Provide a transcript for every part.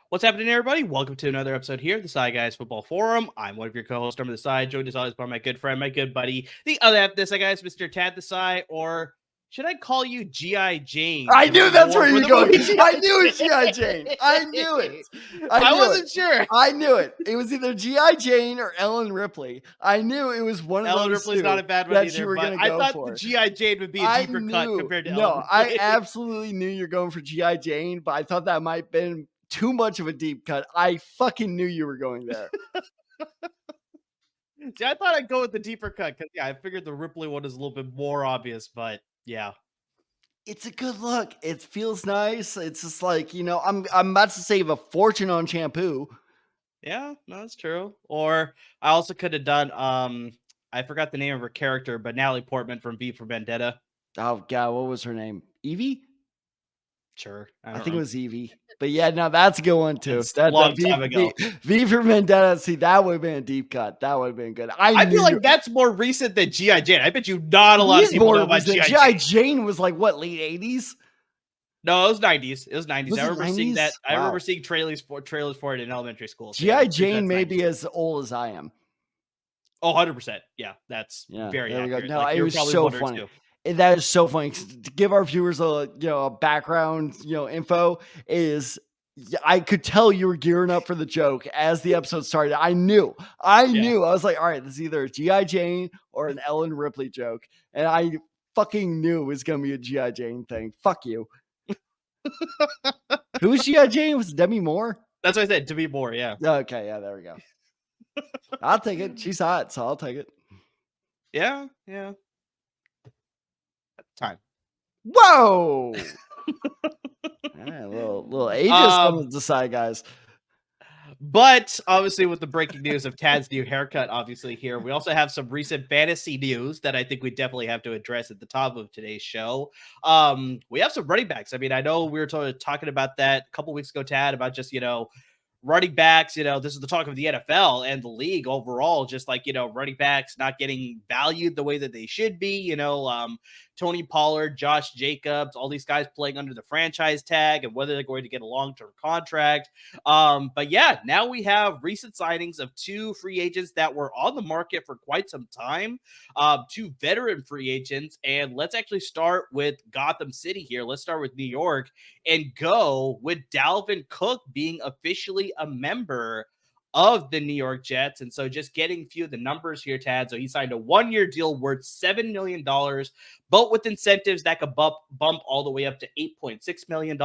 What's happening, everybody? Welcome to another episode here, the Desai Guys Football Forum. I'm one of your co-hosts, Storm Desai, joined as always by my good friend, my good buddy, the other half of Desai Guys, Mr. Tad Desai, or should I call you G.I. Jane? I knew that's where you were going. I knew it, G.I. Jane. I knew it. I wasn't sure. I knew it. It was either G.I. Jane or Ellen Ripley. I knew it was one of Ellen those Ripley's two not a bad one that either, you were going to I go thought for. the G.I. Jane would be a deeper cut compared to Ellen Ripley. I absolutely knew you're going for G.I. Jane, but I thought that might have been too much of a deep cut. I fucking knew you were going there. See, I thought I'd go with the deeper cut because, I figured the Ripley one is a little bit more obvious, but yeah. It's a good look. It feels nice. It's just like, I'm about to save a fortune on shampoo. Yeah, no, that's true. Or I also could have done, I forgot the name of her character, but Natalie Portman from V for Vendetta. Oh, God, what was her name? Evie? Sure. I think it was Evie. But yeah, no, that's a good one too. Long time ago. V for Vendetta. See, that would have been a deep cut. That would have been good. I feel like that's more recent than G.I. Jane. I bet you not a lot of people know about G.I. Jane. G.I. Jane was like, what, late 80s? No, it was 90s. It was 90s. Was I remember 90s? seeing that. Wow. I remember seeing trailers for it in elementary school. So G.I. Jane may be as old as I am. Oh, 100%. Yeah, that's very accurate. No, it was so funny. Too. That is so funny. To give our viewers a background, info is I could tell you were gearing up for the joke as the episode started. I knew. I was like, all right, this is either a G.I. Jane or an Ellen Ripley joke. And I fucking knew it was going to be a G.I. Jane thing. Fuck you. Who was G.I. Jane? Was it Demi Moore? That's what I said. Demi Moore, yeah. Okay, yeah, there we go. I'll take it. She's hot, so I'll take it. Yeah. Time. Whoa! A little ageist on the side, guys. But obviously, with the breaking news of Tad's new haircut, obviously here, we also have some recent fantasy news that I think we definitely have to address at the top of today's show. We have some running backs. I mean, I know we were talking about that a couple weeks ago, Tad, about just running backs. This is the talk of the NFL and the league overall. Just like running backs not getting valued the way that they should be. Tony Pollard, Josh Jacobs, all these guys playing under the franchise tag and whether they're going to get a long-term contract. But yeah, now we have recent signings of two free agents that were on the market for quite some time, two veteran free agents. And let's actually start with Gotham City here. Let's start with New York and go with Dalvin Cook being officially a member of the New York Jets. And so just getting a few of the numbers here, Tad. So he signed a 1-year deal worth $7 million, but with incentives that could bump all the way up to $8.6 million.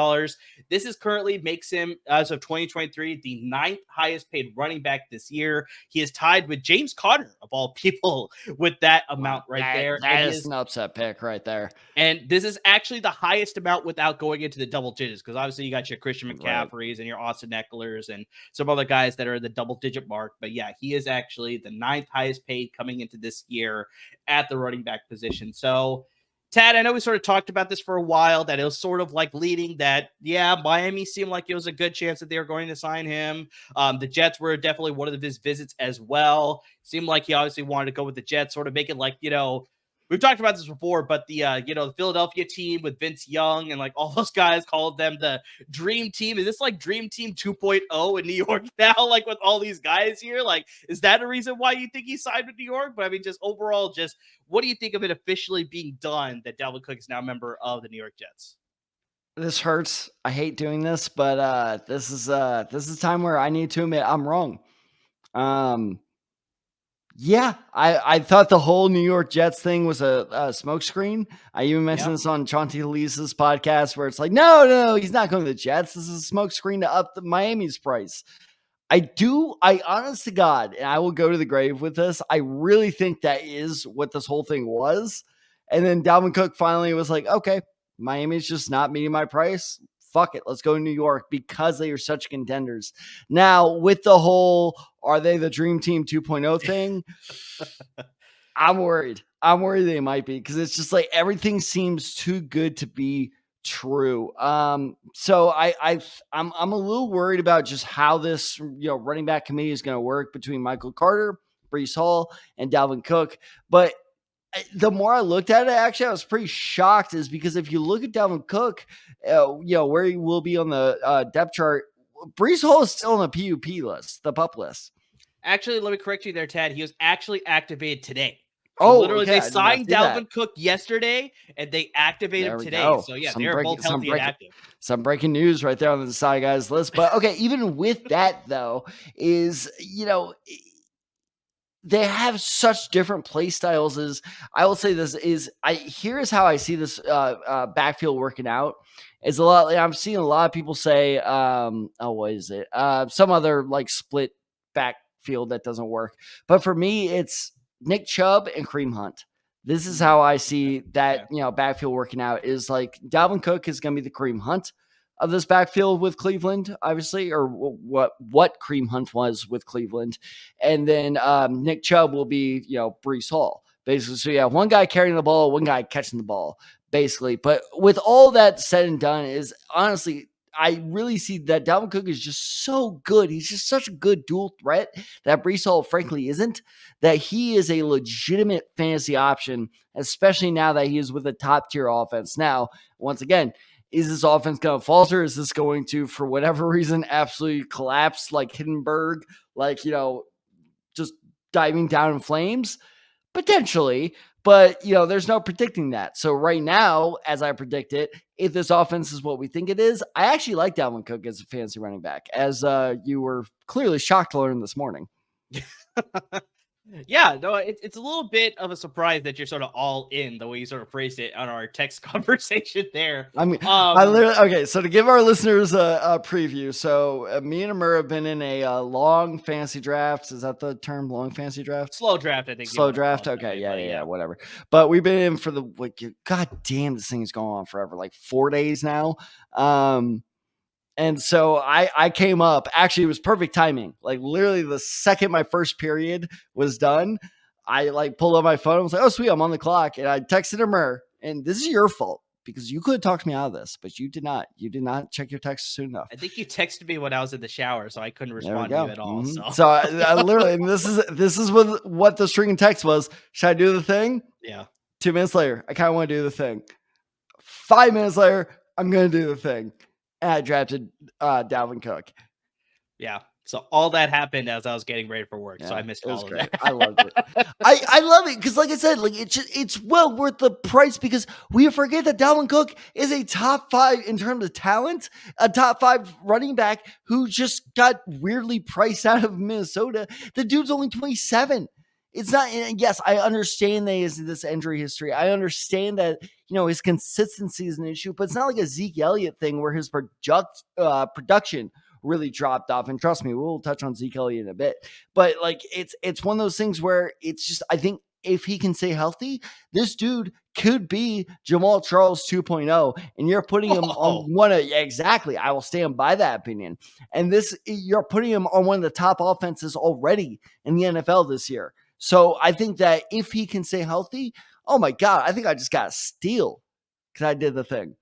This is currently makes him, as of 2023, the 9th highest paid running back this year. He is tied with James Conner, of all people, with that amount there. That is an upset pick right there. And this is actually the highest amount without going into the double digits, because obviously you got your Christian McCaffreys and your Austin Eckler's and some other guys that are the double-digit mark. But yeah, he is actually the 9th highest paid coming into this year at the running back position. So, Tad, I know we sort of talked about this for a while, that it was sort of like leading that, Miami seemed like it was a good chance that they were going to sign him. The Jets were definitely one of his visits as well. Seemed like he obviously wanted to go with the Jets, sort of make it like, we've talked about this before, but the the Philadelphia team with Vince Young and like all those guys called them the Dream Team. Is this like Dream Team 2.0 in New York now? Like with all these guys here, like is that a reason why you think he signed with New York? But I mean, just overall, just what do you think of it officially being done that Dalvin Cook is now a member of the New York Jets? This hurts. I hate doing this, but this is a time where I need to admit I'm wrong. Yeah, I thought the whole New York Jets thing was a smokescreen. I even mentioned this on Chauncey Elise's podcast where it's like, no, he's not going to the Jets. This is a smokescreen to up the Miami's price. I honest to God, and I will go to the grave with this, I really think that is what this whole thing was. And then Dalvin Cook finally was like, okay, Miami's just not meeting my price. Fuck it. Let's go to New York because they are such contenders. Now, with the whole, are they the Dream Team 2.0 thing? I'm worried. I'm worried they might be because it's just like everything seems too good to be true. So I'm a little worried about just how this running back committee is going to work between Michael Carter, Breece Hall, and Dalvin Cook. But the more I looked at it, actually, I was pretty shocked. Is because if you look at Dalvin Cook, where he will be on the depth chart, Breece Hall is still on the PUP list, the PUP list. Actually, let me correct you there, Tad. He was actually activated today. So literally, they signed Dalvin Cook yesterday, and they activated him today. Go. So yeah, they're both healthy and active. Some breaking news right there on the Desai Guys list. But okay, even with that though, is they have such different play styles. As I will say, here's how I see this backfield working out. Is a lot. I'm seeing a lot of people say, what is it? Some other like split backfield that doesn't work. But for me, it's Nick Chubb and Kareem Hunt. This is how I see that backfield working out. Is like Dalvin Cook is going to be the Kareem Hunt of this backfield with Cleveland, obviously, or what Kareem Hunt was with Cleveland. And then Nick Chubb will be, Breece Hall, basically. So, yeah, one guy carrying the ball, one guy catching the ball, basically. But with all that said and done is, honestly, I really see that Dalvin Cook is just so good. He's just such a good dual threat that Breece Hall, frankly, isn't, that he is a legitimate fantasy option, especially now that he is with a top-tier offense. Now, once again, is this offense going to falter? Is this going to, for whatever reason, absolutely collapse like Hindenburg, like, just diving down in flames? Potentially, but, there's no predicting that. So right now, as I predict it, if this offense is what we think it is, I actually like Dalvin Cook as a fantasy running back, as you were clearly shocked to learn this morning. Yeah, no, it's a little bit of a surprise that you're sort of all in the way you sort of phrased it on our text conversation there. I mean, I literally, okay, so to give our listeners a preview, so me and Amir have been in a long fantasy draft. Is that the term, long fantasy draft? Slow draft, I think. Slow draft, okay, yeah, whatever. But we've been in for the, god damn, this thing is going on forever, like 4 days now. And so I came up, actually it was perfect timing. Like literally the second my first period was done, I like pulled up my phone. I was like, oh sweet, I'm on the clock. And I texted Amir, and this is your fault because you could have talked me out of this, but you did not. You did not check your text soon enough. I think you texted me when I was in the shower, so I couldn't respond to you at all. Mm-hmm. So I literally, and this is what the string of text was. Should I do the thing? Yeah. 2 minutes later, I kind of want to do the thing. 5 minutes later, I'm going to do the thing. And I drafted Dalvin Cook. Yeah. So all that happened as I was getting ready for work. So I missed all of that. I loved it. I love it because, like I said, like it's well worth the price because we forget that Dalvin Cook is a top 5 in terms of talent, a top 5 running back who just got weirdly priced out of Minnesota. The dude's only 27. It's not, yes, I understand that he has this injury history. I understand that, his consistency is an issue, but it's not like a Zeke Elliott thing where his production really dropped off. And trust me, we'll touch on Zeke Elliott in a bit. But like it's one of those things where it's just, I think if he can stay healthy, this dude could be Jamal Charles 2.0. And you're putting him on one of, exactly. I will stand by that opinion. And you're putting him on one of the top offenses already in the NFL this year. So I think that if he can stay healthy, oh my God, I think I just got a steal because I did the thing.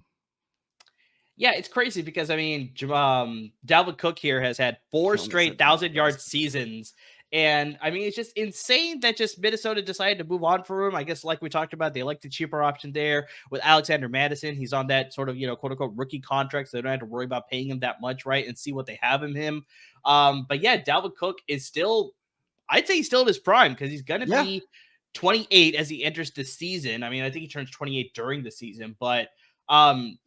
Yeah, it's crazy because, I mean, Dalvin Cook here has had 4 straight 1,000-yard seasons. And, I mean, it's just insane that just Minnesota decided to move on for him. I guess, like we talked about, they like the cheaper option there with Alexander Mattison. He's on that sort of, quote-unquote rookie contract, so they don't have to worry about paying him that much, right, and see what they have in him. But, yeah, Dalvin Cook is still, I'd say he's still in his prime because he's going to be 28 as he enters the season. I mean, I think he turns 28 during the season, but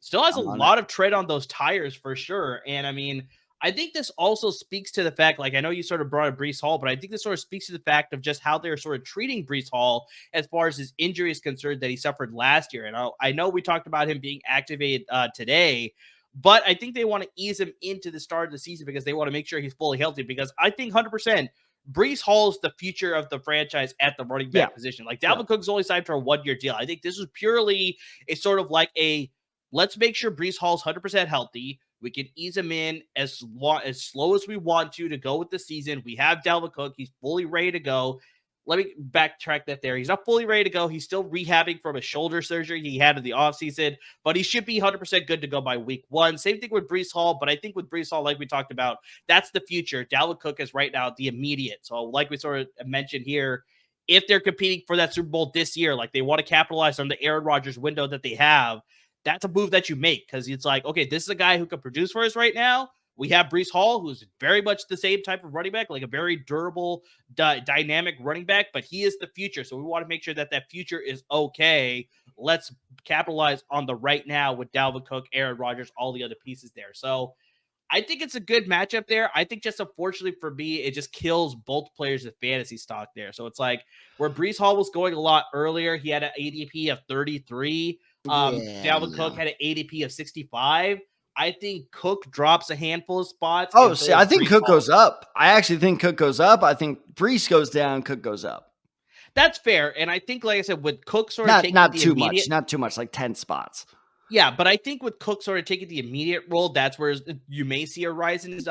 still has a lot of tread on those tires for sure. And I mean, I think this also speaks to the fact, like, I know you sort of brought up Breece Hall, but I think this sort of speaks to the fact of just how they're sort of treating Breece Hall as far as his injury is concerned that he suffered last year. And I know we talked about him being activated today, but I think they want to ease him into the start of the season because they want to make sure he's fully healthy, because I think 100% Breece Hall is the future of the franchise at the running back position. Like Dalvin Cook's only signed for a 1-year deal. I think this is purely a sort of like a let's make sure Breece Hall's 100% healthy. We can ease him in as slow as we want to go with the season. We have Dalvin Cook. He's fully ready to go. Let me backtrack that there. He's not fully ready to go. He's still rehabbing from a shoulder surgery he had in the offseason, but he should be 100% good to go by week 1. Same thing with Breece Hall, but I think with Breece Hall, like we talked about, that's the future. Dalvin Cook is right now the immediate. So like we sort of mentioned here, if they're competing for that Super Bowl this year, like they want to capitalize on the Aaron Rodgers window that they have, that's a move that you make because it's like, okay, this is a guy who can produce for us right now. We have Breece Hall, who's very much the same type of running back, like a very durable, dynamic running back, but he is the future. So we want to make sure that that future is okay. Let's capitalize on the right now with Dalvin Cook, Aaron Rodgers, all the other pieces there. So I think it's a good matchup there. I think just unfortunately for me, it just kills both players of fantasy stock there. So it's like where Breece Hall was going a lot earlier, he had an ADP of 33. Dalvin Cook had an ADP of 65. I think Cook drops a handful of spots. Oh, see, I think Cook goes up. I actually think Cook goes up. I think Breece goes down, Cook goes up. That's fair. And I think, like I said, with Cook sort of taking not too much, like 10 spots. Yeah, but I think with Cook sort of taking the immediate role, that's where you may see a rise in his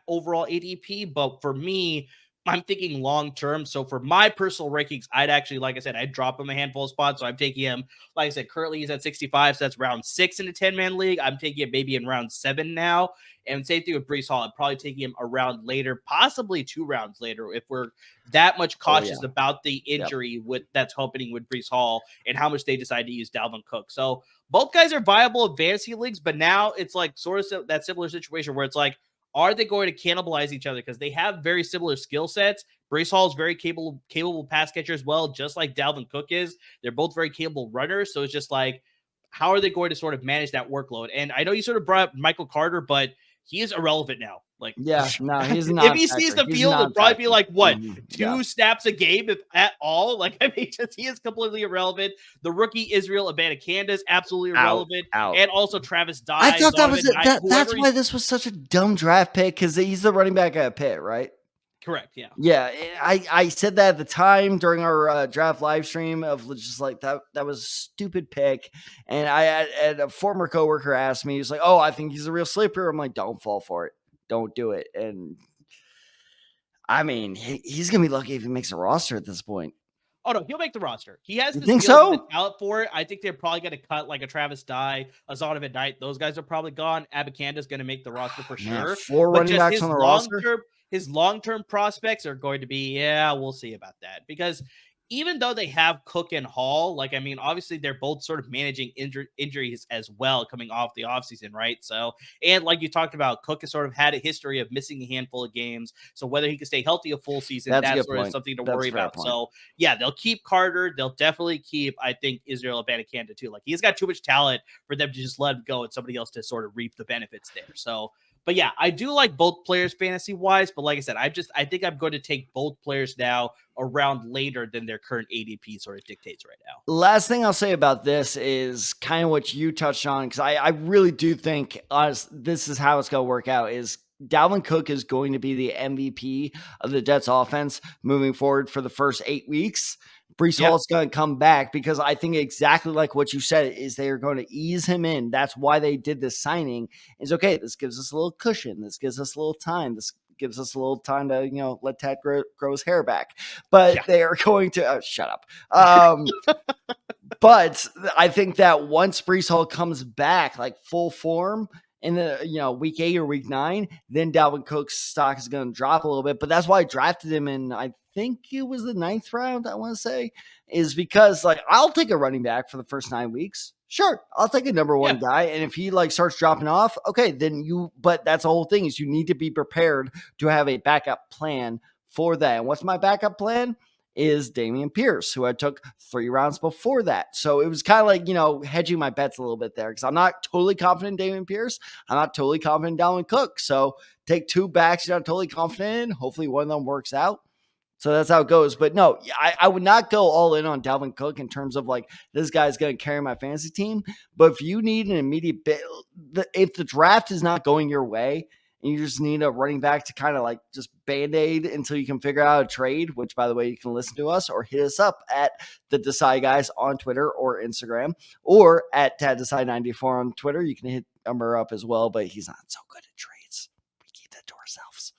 overall ADP. But for me, I'm thinking long term. So for my personal rankings, I'd actually, like I said, I'd drop him a handful of spots. So I'm taking him, like I said, currently he's at 65. So that's round 6 in a 10-man league. I'm taking it maybe in round 7 now. And same thing with Breece Hall. I'm probably taking him a round later, possibly 2 rounds later, if we're that much cautious about the injury that's happening with Breece Hall and how much they decide to use Dalvin Cook. So both guys are viable in fantasy leagues, but now it's like sort of that similar situation where it's like, are they going to cannibalize each other? Because they have very similar skill sets. Breece Hall is very capable pass catcher as well, just like Dalvin Cook is. They're both very capable runners. So it's just like, how are they going to sort of manage that workload? And I know you sort of brought up Michael Carter, but he is irrelevant now. Like, no, he's not. If he sees the field, it'll probably be like what 2 snaps a game if at all. Like, I mean, he is completely irrelevant. The rookie Israel Abanikanda is absolutely irrelevant, and also Travis Dye. I thought that was that's why this was such a dumb draft pick because he's the running back at Pitt, right? Correct. Yeah. Yeah. I said that at the time during our draft live stream of just like that was a stupid pick. And I had a former coworker asked me, he's like, oh, I think he's a real sleeper. I'm like, don't fall for it. Don't do it. And I mean, he's going to be lucky if he makes a roster at this point. Oh, no, he'll make the roster. He has the skills and the talent for it. I think they're probably going to cut like a Travis Dye, a Zonovan Knight. Those guys are probably gone. Abakanda's going to make the roster for sure. 4 running backs on the roster. His long-term prospects are going to be, we'll see about that. Because even though they have Cook and Hall, like, I mean, obviously they're both sort of managing injuries as well coming off the offseason, right? So, and like you talked about, Cook has sort of had a history of missing a handful of games. So whether he can stay healthy a full season, that's sort of something to worry about. So, yeah, they'll keep Carter. They'll definitely keep, I think, Israel Abanikanda too. Like, he's got too much talent for them to just let him go and somebody else to sort of reap the benefits there. So, but yeah, I do like both players fantasy wise, but like I said, I think I'm going to take both players now around later than their current ADP sort of dictates right now. Last thing I'll say about this is kind of what you touched on, because I really do think this is how it's going to work out is Dalvin Cook is going to be the MVP of the Jets offense moving forward for the first 8 weeks. Breece Hall is going to come back because I think exactly like what you said is they are going to ease him in. That's why they did this signing. Is okay. This gives us a little cushion. This gives us a little time. This gives us a little time to, let Ted grow his hair back. But they are going to shut up. But I think that once Breece Hall comes back, like full form, in the week 8 or week 9, then Dalvin Cook's stock is going to drop a little bit. But that's why I drafted him in, I think it was the 9th round, I want to say, is because like I'll take a running back for the first 9 weeks. Sure, I'll take a number 1 guy. And if he like starts dropping off, okay, then but that's the whole thing is you need to be prepared to have a backup plan for that. And what's my backup plan? Is Dameon Pierce, who I took 3 rounds before that. So it was kind of like, hedging my bets a little bit there because I'm not totally confident in Dameon Pierce. I'm not totally confident in Dalvin Cook. So take 2 backs you're not totally confident in. Hopefully one of them works out. So that's how it goes. But no, I would not go all in on Dalvin Cook in terms of like this guy's going to carry my fantasy team. But if you need an immediate bit, if the draft is not going your way, and you just need a running back to kind of like just band-aid until you can figure out a trade, which by the way, you can listen to us or hit us up at the Desai Guys on Twitter or Instagram, or at TadDesai94 on Twitter. You can hit Umber up as well, but he's not so good at trades. We keep that to ourselves.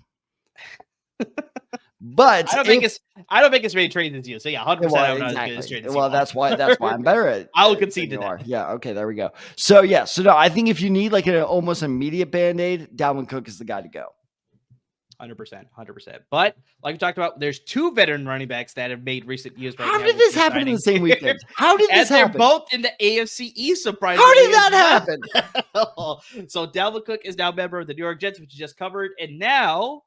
But I don't make as many trades as you. So yeah, 100%. well, I'm not exactly. as good as trades as well, you that's why I'm better at. I will concede to that. Yeah. Okay. There we go. So yeah. So no, I think if you need like an almost immediate Band-Aid, Dalvin Cook is the guy to go. 100%. But like we talked about, there's two veteran running backs that have made recent years. How did this happen in the same weekend? How did this happen? They're both in the AFC East, surprisingly. How did that happen? So Dalvin Cook is now a member of the New York Jets, which you just covered, and now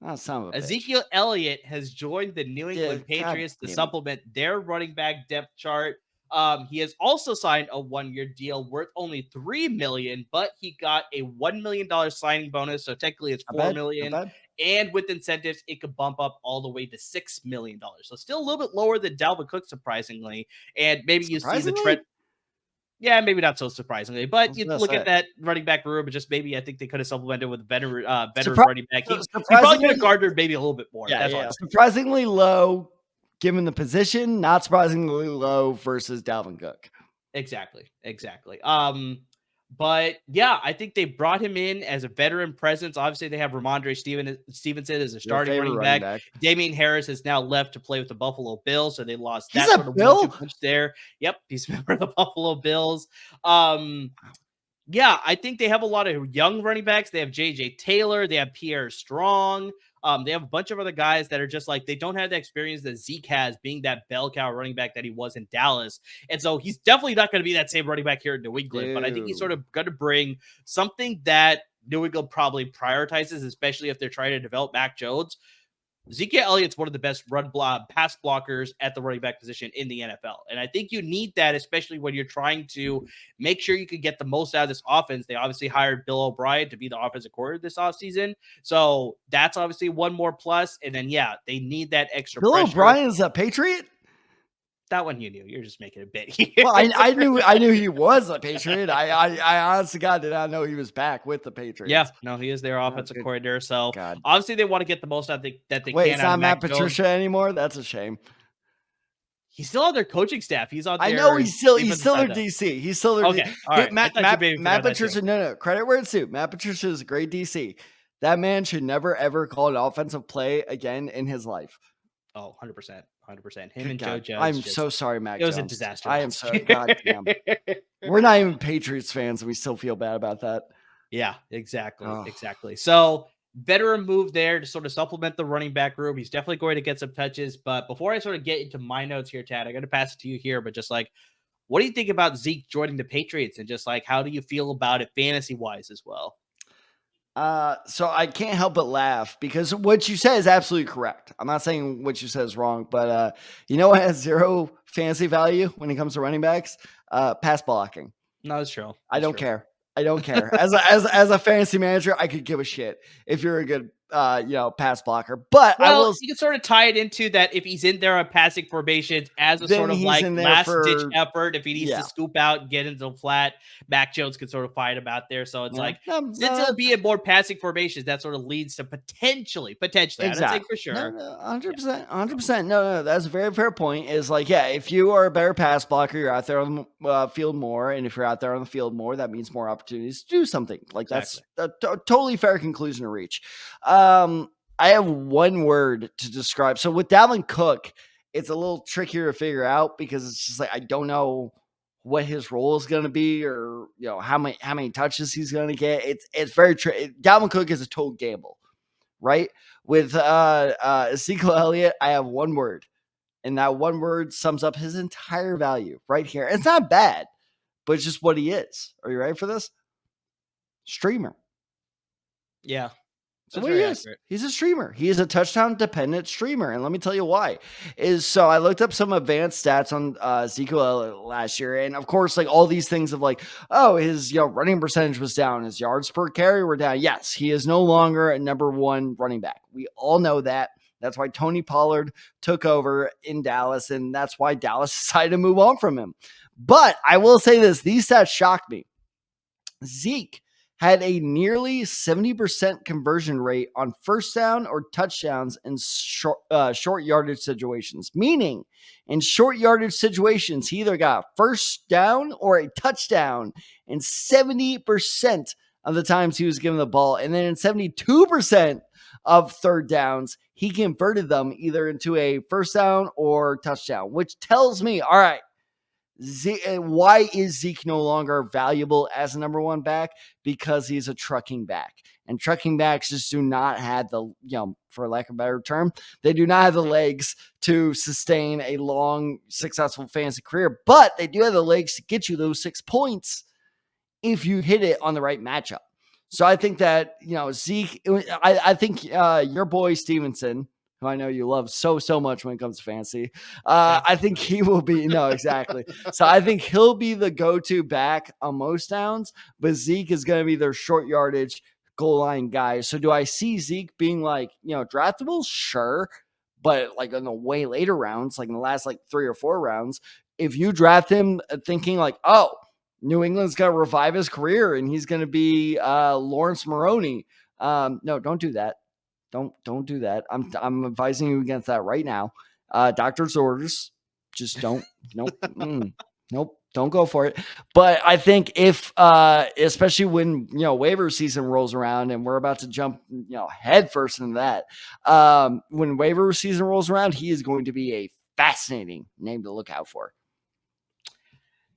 Ezekiel Elliott has joined the New England Patriots to supplement their running back depth chart. He has also signed a 1-year deal worth only $3 million, but he got a $1 million signing bonus. So technically it's $4 million. And with incentives, it could bump up all the way to $6 million. So still a little bit lower than Dalvin Cook, surprisingly. And maybe you see the trend. Yeah, maybe not so surprisingly, but you look at that running back room, and just maybe I think they could have supplemented with a better running back. He probably could have garnered maybe a little bit more. Yeah. Surprisingly low given the position, not surprisingly low versus Dalvin Cook. Exactly. But yeah, I think they brought him in as a veteran presence. Obviously, they have Rhamondre Stevenson as a starting running back. Damian Harris has now left to play with the Buffalo Bills, so they lost that sort of punch there. Yep, he's a member of the Buffalo Bills. Yeah, I think they have a lot of young running backs. They have J.J. Taylor. They have Pierre Strong. They have a bunch of other guys that are just like, they don't have the experience that Zeke has being that bell cow running back that he was in Dallas. And so he's definitely not going to be that same running back here in New England, but I think he's sort of going to bring something that New England probably prioritizes, especially if they're trying to develop Mac Jones. Ezekiel Elliott's one of the best pass blockers at the running back position in the NFL. And I think you need that, especially when you're trying to make sure you can get the most out of this offense. They obviously hired Bill O'Brien to be the offensive coordinator this offseason. So that's obviously one more plus. And then, yeah, they need that extra Bill pressure. O'Brien is a Patriot? That one you knew. You're just making a bit here. Well, I knew he was a Patriot. I honestly God did not know he was back with the Patriots. Yeah, no, he is their offensive coordinator. So obviously they want to get the most out that they Wait, can. It's not Matt Patricia anymore. That's a shame. He's still on their coaching staff. He's on. I know he's still their DC. He's still their okay. All right. Matt Patricia. No. Credit where it's due. Matt Patricia is a great DC. That man should never ever call an offensive play again in his life. Oh, 100%. Him and Joe Judge. I'm so sorry, Mac. It was a disaster. I am so goddamn. We're not even Patriots fans, and we still feel bad about that. Yeah, exactly. So veteran move there to sort of supplement the running back room. He's definitely going to get some touches. But before I sort of get into my notes here, Tad, I'm going to pass it to you here. But just like, what do you think about Zeke joining the Patriots? And just like, how do you feel about it fantasy wise as well? So I can't help but laugh because what you said is absolutely correct. I'm not saying what you said is wrong, but you know what has zero fantasy value when it comes to running backs? Pass blocking. No, that's true. I don't care. As a fantasy manager, I could give a shit if you're a good pass blocker. But you can sort of tie it into that if he's in there on passing formations as a sort of like last ditch effort, if he needs to scoop out and get into the flat, Mac Jones can sort of fight him out there. So it's since it'll be in more passing formations, that sort of leads to potentially. Exactly. I don't think for sure. 100%. No, that's a very fair point. Is like, yeah, if you are a better pass blocker, you're out there on the field more, and if you're out there on the field more, that means more opportunities to do something. Like that's a totally fair conclusion to reach. I have one word to describe. So with Dalvin Cook, it's a little trickier to figure out because it's just like I don't know what his role is going to be, or how many touches he's going to get. It's very Dalvin Cook is a total gamble, right? With Ezekiel Elliott, I have one word, and that one word sums up his entire value right here. It's not bad, but it's just what he is. Are you ready for this? Streamer. Yeah. So what he is, he's a streamer. He is a touchdown dependent streamer. And let me tell you why. So I looked up some advanced stats on Ezekiel last year. And of course, like all these things of like, oh, his running percentage was down. His yards per carry were down. Yes, he is no longer a number one running back. We all know that. That's why Tony Pollard took over in Dallas. And that's why Dallas decided to move on from him. But I will say this. These stats shocked me. Zeke had a nearly 70% conversion rate on first down or touchdowns in short yardage situations. Meaning, in short yardage situations, he either got a first down or a touchdown in 70% of the times he was given the ball. And then in 72% of third downs, he converted them either into a first down or touchdown, which tells me, all right, why is Zeke no longer valuable as a number one back? Because he's a trucking back. And trucking backs just do not have the, for lack of a better term, they do not have the legs to sustain a long, successful fantasy career. But they do have the legs to get you those 6 points if you hit it on the right matchup. So I think that, Zeke, I think your boy Stevenson, who I know you love so much when it comes to fantasy, I think he will be, exactly. So I think he'll be the go-to back on most downs, but Zeke is going to be their short yardage goal line guy. So do I see Zeke being draftable? Sure. But in the way later rounds, in the last 3 or 4 rounds, if you draft him thinking New England's going to revive his career and he's going to be Lawrence Maroney. No, don't do that. Don't do that. I'm advising you against that right now. Doctor's orders. Just don't. Nope. Nope. Don't go for it. But I think if, especially when waiver season rolls around and we're about to jump head first into that, when waiver season rolls around, he is going to be a fascinating name to look out for.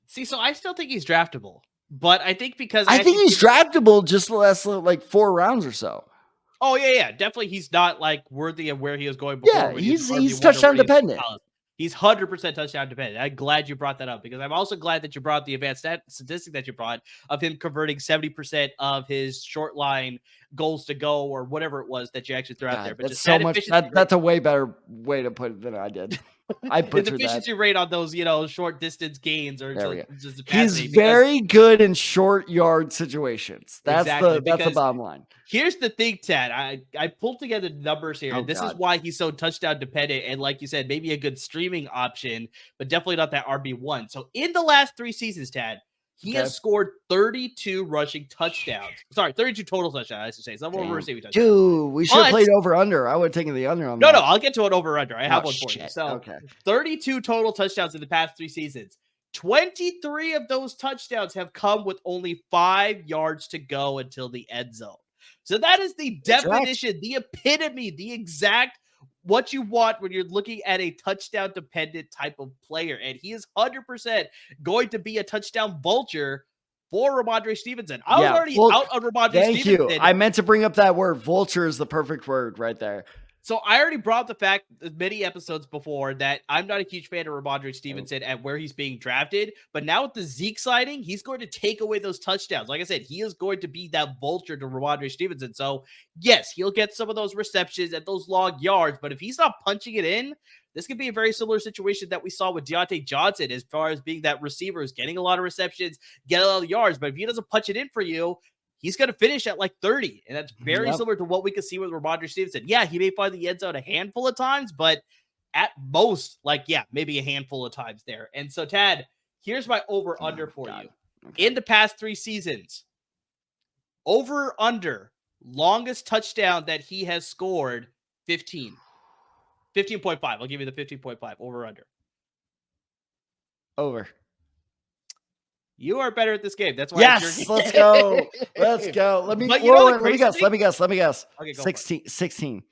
See, so I still think he's draftable, but I think because I think he's draftable just the last 4 rounds or so. Oh yeah, definitely. He's not worthy of where he was going before. Yeah, he's touchdown dependent. He's 100% touchdown dependent. I'm glad you brought that up because I'm also glad that you brought the advanced statistic that you brought of him converting 70% of his short line goals to go or whatever it was that you actually threw out there. But that's so much. That's a way better way to put it than I did. I put his efficiency rate on those, short distance gains or just he's very good in short yard situations. That's the bottom line. Here's the thing, Tad. I pulled together the numbers here. And this is why he's so touchdown dependent. And like you said, maybe a good streaming option, but definitely not that RB1. So in the last 3 seasons, Tad, he has scored 32 rushing touchdowns. Sorry, 32 total touchdowns, I should say. So we're receiving touchdowns. Dude, we should have played over-under. I would have taken the under on that. No, I'll get to an over-under. I have one for you. So 32 total touchdowns in the past 3 seasons. 23 of those touchdowns have come with only 5 yards to go until the end zone. So that is the definition, the epitome, the exact what you want when you're looking at a touchdown dependent type of player. And he is 100% going to be a touchdown vulture for Rhamondre Stevenson. I was already out on Rhamondre Stevenson. Thank you. I meant to bring up that word. Vulture is the perfect word right there. So I already brought up the fact many episodes before that I'm not a huge fan of Rhamondre Stevenson at where he's being drafted. But now with the Zeke sliding, he's going to take away those touchdowns. Like I said, he is going to be that vulture to Rhamondre Stevenson. So yes, he'll get some of those receptions and those long yards. But if he's not punching it in, this could be a very similar situation that we saw with Deontay Johnson as far as being that receiver who's getting a lot of receptions, getting a lot of yards. But if he doesn't punch it in for you, he's going to finish at 30, and that's very similar to what we could see with Rhamondre Stevenson. Yeah, he may find the end zone a handful of times, but at most, maybe a handful of times there. And so, Tad, here's my over-under for you. Okay. In the past 3 seasons, over-under, longest touchdown that he has scored, 15. 15.5. I'll give you the 15.5, over-under. Over. You are better at this game. That's why. Yes, let's go. Let's go. Let me guess. Okay, 16.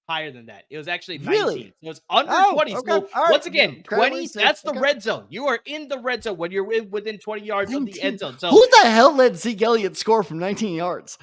Higher than that. It was actually 19. Really? So it's under 20. Okay. So once again, 20, that's the red zone. You are in the red zone when you're within 20 yards 19. Of the end zone. So who the hell let Zeke Elliott score from 19 yards?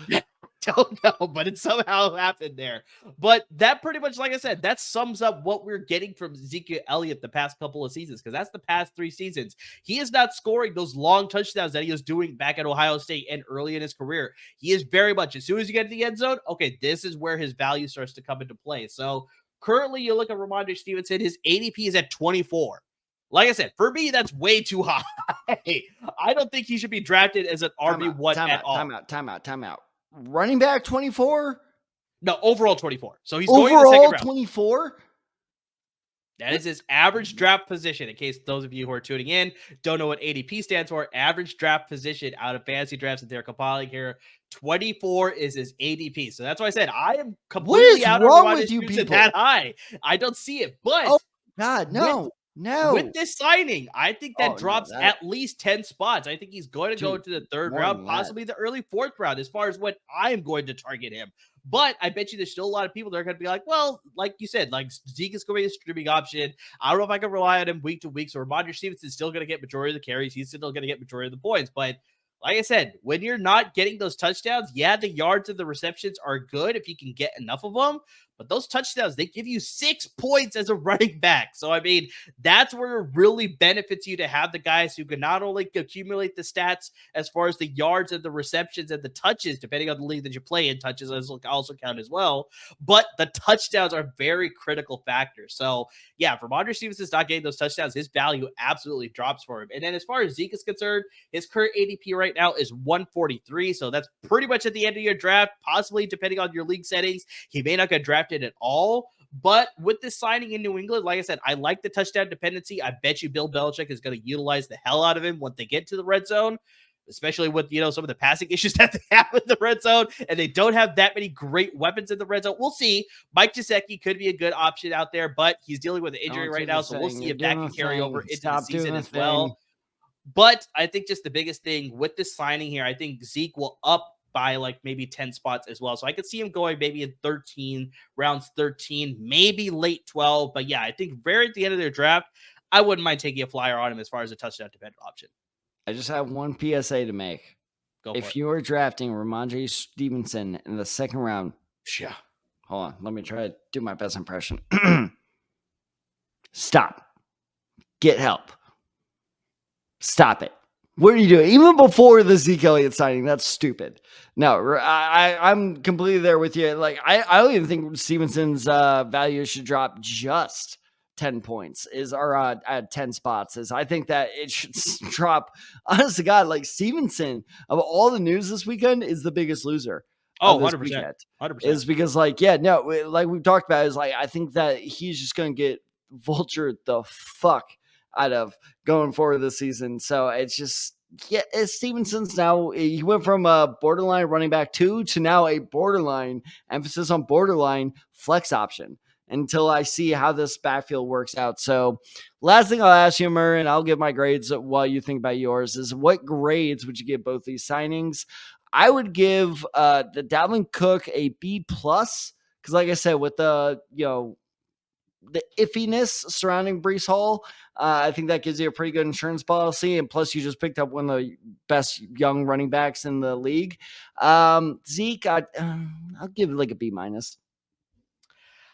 Don't know, but it somehow happened there. But that pretty much, like I said, that sums up what we're getting from Ezekiel Elliott the past couple of seasons, because that's the past 3 seasons. He is not scoring those long touchdowns that he was doing back at Ohio State and early in his career. He is very much, as soon as you get to the end zone, okay, this is where his value starts to come into play. So currently, you look at Rhamondre Stevenson, his ADP is at 24. Like I said, for me, that's way too high. I don't think he should be drafted as an RB1 at all. Time out. Running back 24? No, overall 24. So he's overall going in the second round. 24? That is his average draft position. In case those of you who are tuning in don't know what ADP stands for, average draft position out of fantasy drafts that they're compiling here. 24 is his ADP. So that's why I said I am completely out on Rhamondre Stevenson that high. I don't see it. But God, no. With this signing, I think that drops at least 10 spots. I think he's going to go to the third round, possibly the early fourth round, as far as what I am going to target him. But I bet you there's still a lot of people that are going to be like, well, like you said, like Zeke is going to be a streaming option. I don't know if I can rely on him week to week. So Rhamondre Stevenson is still going to get majority of the carries. He's still going to get majority of the points. But like I said, when you're not getting those touchdowns, yeah, the yards and the receptions are good if you can get enough of them. But those touchdowns, they give you 6 points as a running back. So, I mean, that's where it really benefits you to have the guys who can not only accumulate the stats as far as the yards and the receptions and the touches, depending on the league that you play in, touches also count as well. But the touchdowns are very critical factors. So, yeah, if Rhamondre Stevenson's not getting those touchdowns, his value absolutely drops for him. And then as far as Zeke is concerned, his current ADP right now is 143. So that's pretty much at the end of your draft, possibly depending on your league settings. He may not get drafted at all. But with this signing in New England, like I said, I like the touchdown dependency. I bet you Bill Belichick is going to utilize the hell out of him when they get to the red zone, especially with, some of the passing issues that they have in the red zone, and they don't have that many great weapons in the red zone. We'll see. Mike Gesicki could be a good option out there, but he's dealing with an injury right now, so we'll see if that can carry over into the season as well. But I think just the biggest thing with this signing here, I think Zeke will up by like maybe 10 spots as well. So I could see him going maybe in 13, rounds 13, maybe late 12. But yeah, I think very at the end of their draft, I wouldn't mind taking a flyer on him as far as a touchdown dependent option. I just have one PSA to make. If you are drafting Rhamondre Stevenson in the second round, hold on, let me try to do my best impression. Stop. Get help. Stop it. What are you doing? Even before the Zeke Elliott signing, that's stupid. No, I'm completely there with you. Like, I don't even think Stevenson's value should drop just 10 points or at 10 spots. I think that it should drop, honest to God, like Stevenson, of all the news this weekend, is the biggest loser. Oh, 100%. 100%. Is because, like, yeah, no, like we've talked about, is like, I think that he's just going to get vultured the fuck out of going forward this season. So it's just, yeah, Stevenson's now, he went from a borderline running back 2 to now a borderline, emphasis on borderline flex option until I see how this backfield works out. So last thing I'll ask you, Murray, and I'll give my grades while you think about yours, is what grades would you give both these signings? I would give the Dalvin Cook a B+, because like I said, with the iffiness surrounding Breece Hall, I think that gives you a pretty good insurance policy. And plus, you just picked up one of the best young running backs in the league. Zeke, I'll give it like a B-.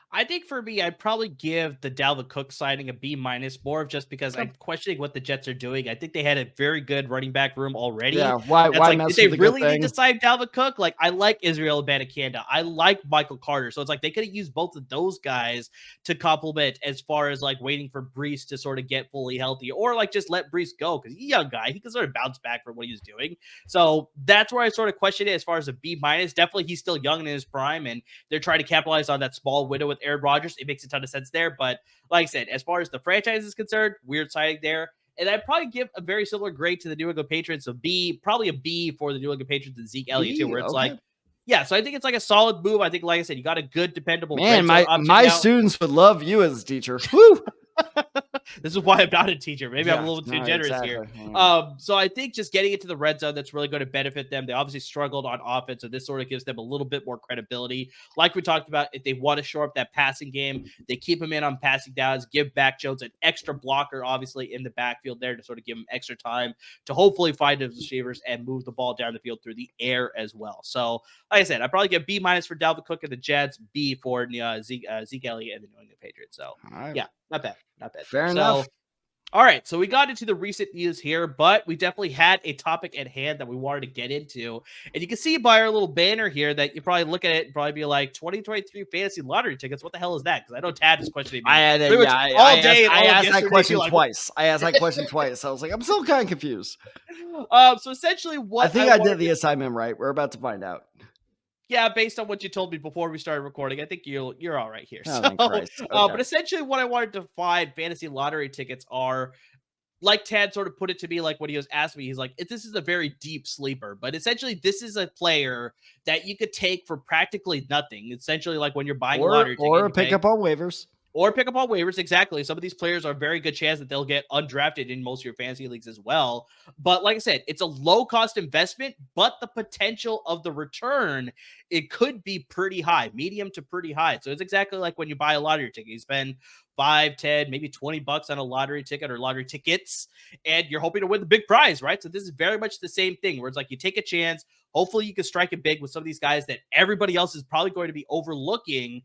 I think for me, I'd probably give the Dalvin Cook signing a B-, more of just because I'm questioning what the Jets are doing. I think they had a very good running back room already. Yeah, why did they really need to sign Dalvin Cook? Like, I like Israel Abanikanda. I like Michael Carter. So it's like they could have used both of those guys to complement as far as like waiting for Breece to sort of get fully healthy, or like just let Breece go because he's a young guy. He can sort of bounce back from what he's doing. So that's where I sort of question it as far as a B-. Definitely, he's still young in his prime, and they're trying to capitalize on that small window with Aaron Rodgers. It makes a ton of sense there. But like I said, as far as the franchise is concerned, weird signing there. And I'd probably give a very similar grade to the New England Patriots. So B, probably a B for the New England Patriots and Zeke Elliott too, where it's like, yeah, so I think it's like a solid move. I think, like I said, you got a good, dependable man. My students would love you as a teacher. Woo! This is why I'm not a teacher. Maybe I'm a little too generous here. Yeah. So I think just getting into the red zone, that's really going to benefit them. They obviously struggled on offense, so this sort of gives them a little bit more credibility. Like we talked about, if they want to shore up that passing game, they keep him in on passing downs, give Mac Jones an extra blocker, obviously, in the backfield there to sort of give him extra time to hopefully find his receivers and move the ball down the field through the air as well. So, like I said, I'd probably get B- for Dalvin Cook and the Jets, B for Zeke Elliott and the New England Patriots. So, yeah, not bad. Not bad. Fair enough. All right, so we got into the recent news here, but we definitely had a topic at hand that we wanted to get into. And you can see by our little banner here that you probably look at it and probably be like, 2023 fantasy lottery tickets. What the hell is that? Because I know Tad is questioning me. I asked that question twice. I asked that question twice. I was like, I'm still kind of confused. So essentially what I think I did the assignment right. We're about to find out. Yeah, based on what you told me before we started recording, I think you're all right here. Oh, So, thank Christ. Okay. but essentially, what I wanted to find fantasy lottery tickets are, like Tad sort of put it to me, like when he was asking me, he's like, this is a very deep sleeper, but essentially this is a player that you could take for practically nothing. Essentially, like when you're buying a lottery ticket, Or pick up on waivers. Or pick up on waivers. Exactly. Some of these players are a very good chance that they'll get undrafted in most of your fantasy leagues as well. But like I said, it's a low cost investment, but the potential of the return, it could be pretty high, medium to pretty high. So it's exactly like when you buy a lottery ticket. You spend 5, 10, maybe $20 on a lottery ticket or lottery tickets, and you're hoping to win the big prize, right? So this is very much the same thing where it's like you take a chance. Hopefully you can strike it big with some of these guys that everybody else is probably going to be overlooking.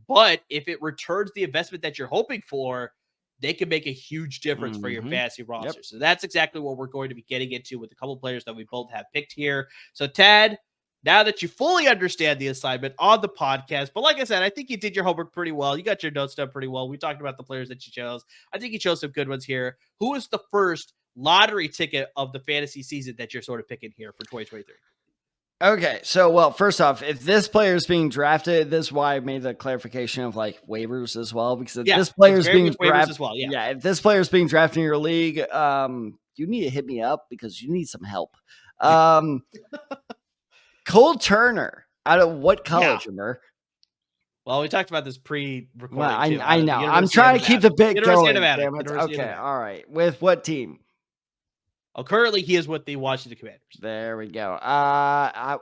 But if it returns the investment that you're hoping for, they can make a huge difference for your fantasy roster. Yep. So that's exactly what we're going to be getting into with a couple players that we both have picked here. So Tad, now that you fully understand the assignment on the podcast, but like I said, I think you did your homework pretty well. You got your notes done pretty well. We talked about the players that you chose. I think you chose some good ones here. Who is the first lottery ticket of the fantasy season that you're sort of picking here for 2023? Okay, so well, first off, if this player is being drafted, this is why I made the clarification of like waivers as well, because if this player is being drafted as well, if this player is being drafted in your league, you need to hit me up because you need some help. Cole Turner, out of what college, Amir? Well, we talked about this pre-recording. Well, I know. I'm trying to keep the bit going. Damn it. Okay, all right. With what team? Oh, currently he is with the Washington Commanders. There we go.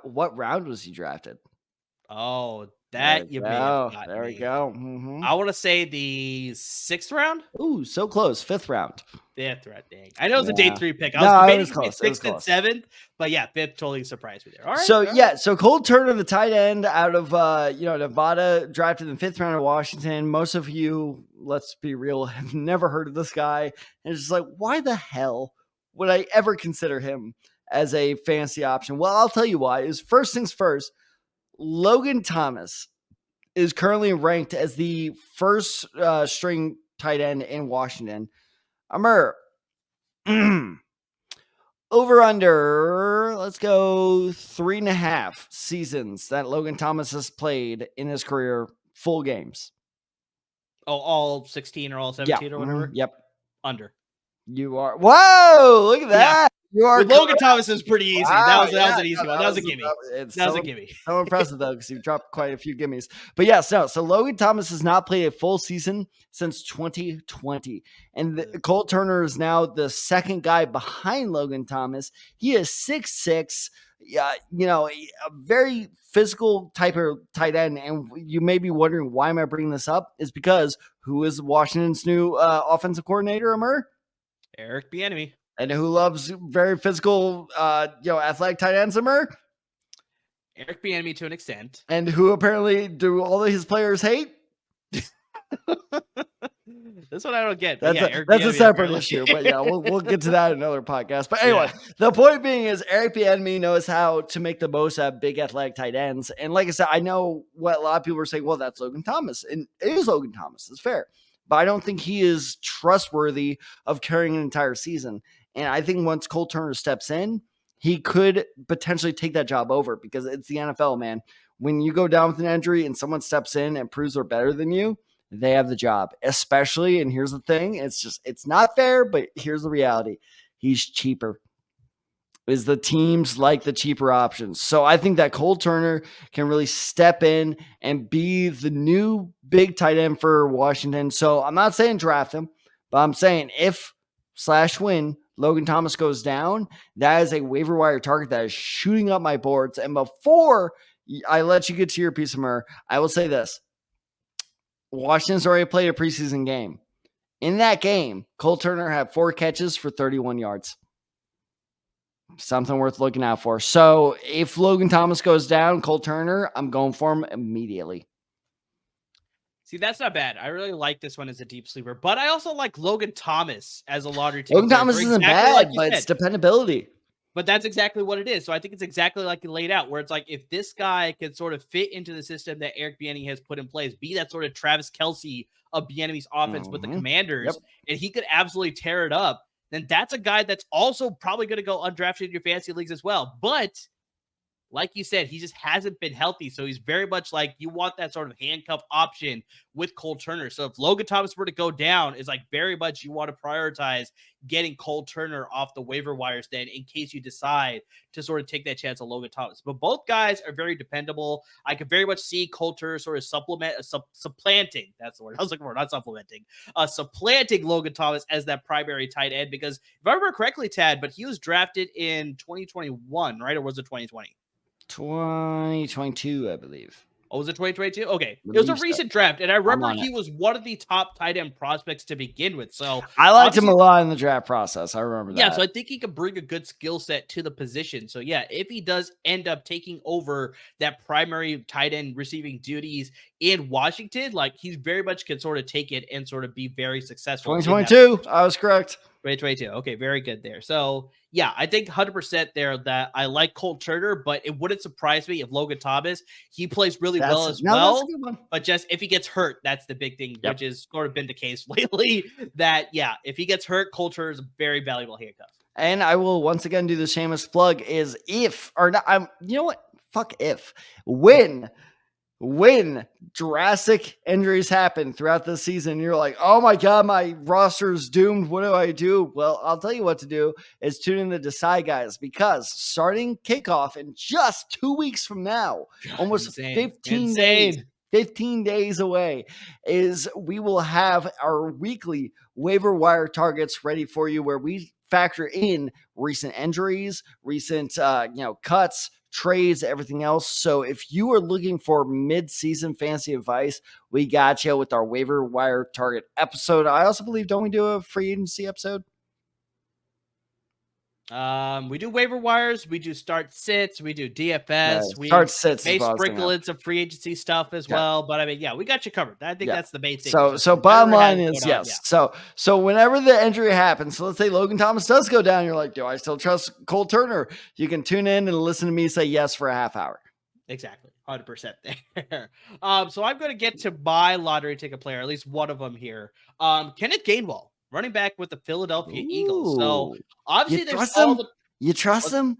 What round was he drafted? Oh, that you may have gotten. There we go. Mm-hmm. I want to say the 6th round. Ooh, so close. 5th round. 5th round. Dang. I know it's a day 3 pick. I was debating 6th and 7th, but yeah, 5th totally surprised me there. All right. So Cole Turner, the tight end out of Nevada, drafted in the 5th round of Washington. Most of you, let's be real, have never heard of this guy. And it's just like, why the hell would I ever consider him as a fantasy option? Well, I'll tell you why. Is first things first, Logan Thomas is currently ranked as the first string tight end in Washington. Amir, over under, let's go 3.5 seasons that Logan Thomas has played in his career, full games. Oh, all 16 or all 17 or whatever? Yep. Under. You are. Whoa, look at that. You are. With Logan Thomas is pretty easy. Wow, that was an easy one. That was a gimme. That was a gimme. So impressive, though, because you've dropped quite a few gimmies. But yes, no. So Logan Thomas has not played a full season since 2020. And Cole Turner is now the second guy behind Logan Thomas. He is 6'6". A very physical type of tight end. And you may be wondering, why am I bringing this up? Is because who is Washington's new offensive coordinator, Amir? Eric Bieniemy. And who loves very physical, athletic tight ends, Amir? Eric Bieniemy to an extent. And who apparently do all of his players hate? This one I don't get. That's a separate issue, but yeah, we'll get to that in another podcast. But anyway, The point being is Eric Bieniemy knows how to make the most out of big athletic tight ends. And like I said, I know what a lot of people are saying, well, that's Logan Thomas. And it is Logan Thomas. It's fair. But I don't think he is trustworthy of carrying an entire season. And I think once Cole Turner steps in, he could potentially take that job over because it's the NFL, man. When you go down with an injury and someone steps in and proves they're better than you, they have the job. Especially, and here's the thing, it's not fair, but here's the reality. He's cheaper. Is the teams like the cheaper options. So I think that Cole Turner can really step in and be the new big tight end for Washington. So I'm not saying draft him, but I'm saying if/when Logan Thomas goes down, that is a waiver wire target that is shooting up my boards. And before I let you get to your piece of myrrh, I will say this. Washington's already played a preseason game. In that game, Cole Turner had 4 catches for 31 yards. Something worth looking out for. So if Logan Thomas goes down, Cole Turner, I'm going for him immediately. See, that's not bad. I really like this one as a deep sleeper, but I also like Logan Thomas as a lottery ticket. Logan Thomas isn't bad, but it's dependability. But that's exactly what it is. So I think it's exactly like you laid out, where it's like if this guy can sort of fit into the system that Eric Bieniemy has put in place, be that sort of Travis Kelce of Bieniemy's offense with the Commanders, and he could absolutely tear it up, then that's a guy that's also probably going to go undrafted in your fantasy leagues as well. But like you said, he just hasn't been healthy. So he's very much like you want that sort of handcuff option with Cole Turner. So if Logan Thomas were to go down, it's like very much you want to prioritize getting Cole Turner off the waiver wires then in case you decide to sort of take that chance on Logan Thomas. But both guys are very dependable. I could very much see Cole Turner sort of supplanting. That's the word I was looking for, not supplementing. Supplanting Logan Thomas as that primary tight end because if I remember correctly, Tad, but he was drafted in 2021, right? Or was it 2020? 2022, I believe. Oh, was it 2022? Okay. It was a recent draft, and I remember he was one of the top tight end prospects to begin with. So I liked him a lot in the draft process. I remember that. Yeah, so I think he could bring a good skill set to the position. So yeah, if he does end up taking over that primary tight end receiving duties in Washington, like he's very much can sort of take it and sort of be very successful. 2022, I was correct. 2022. Okay, very good there. So yeah, I think 100% there that I like Cole Turner, but it wouldn't surprise me if Logan Thomas, he plays really well as well. That's a good one. But just if he gets hurt, that's the big thing, which has sort of been the case lately. That yeah, if he gets hurt, Cole Turner is a very valuable handcuff. And I will once again do the shameless plug is if or not, you know what? Fuck if. When drastic injuries happen throughout the season, you're like, oh my God, my roster is doomed. What do I do? Well, I'll tell you what to do is tune in to Desai Guys because starting kickoff in just 2 weeks from now, almost 15 days away, is we will have our weekly waiver wire targets ready for you where we factor in recent injuries, recent cuts, trades, everything else. So if you are looking for mid-season fantasy advice, we got you with our waiver wire target episode. I also believe, don't we do a free agency episode? We do waiver wires, we do start sits, we do DFS, we start sits may sprinkle in some free agency stuff as well. But I mean, yeah, we got you covered. I think that's the main thing. So bottom line is yes. So whenever the injury happens, so let's say Logan Thomas does go down, you're like, do I still trust Cole Turner? You can tune in and listen to me say yes for a half hour. Exactly. 100% there. So I'm going to get to my lottery ticket player, at least one of them here. Kenneth Gainwell, running back with the Philadelphia Eagles. So obviously there's all the... You trust him?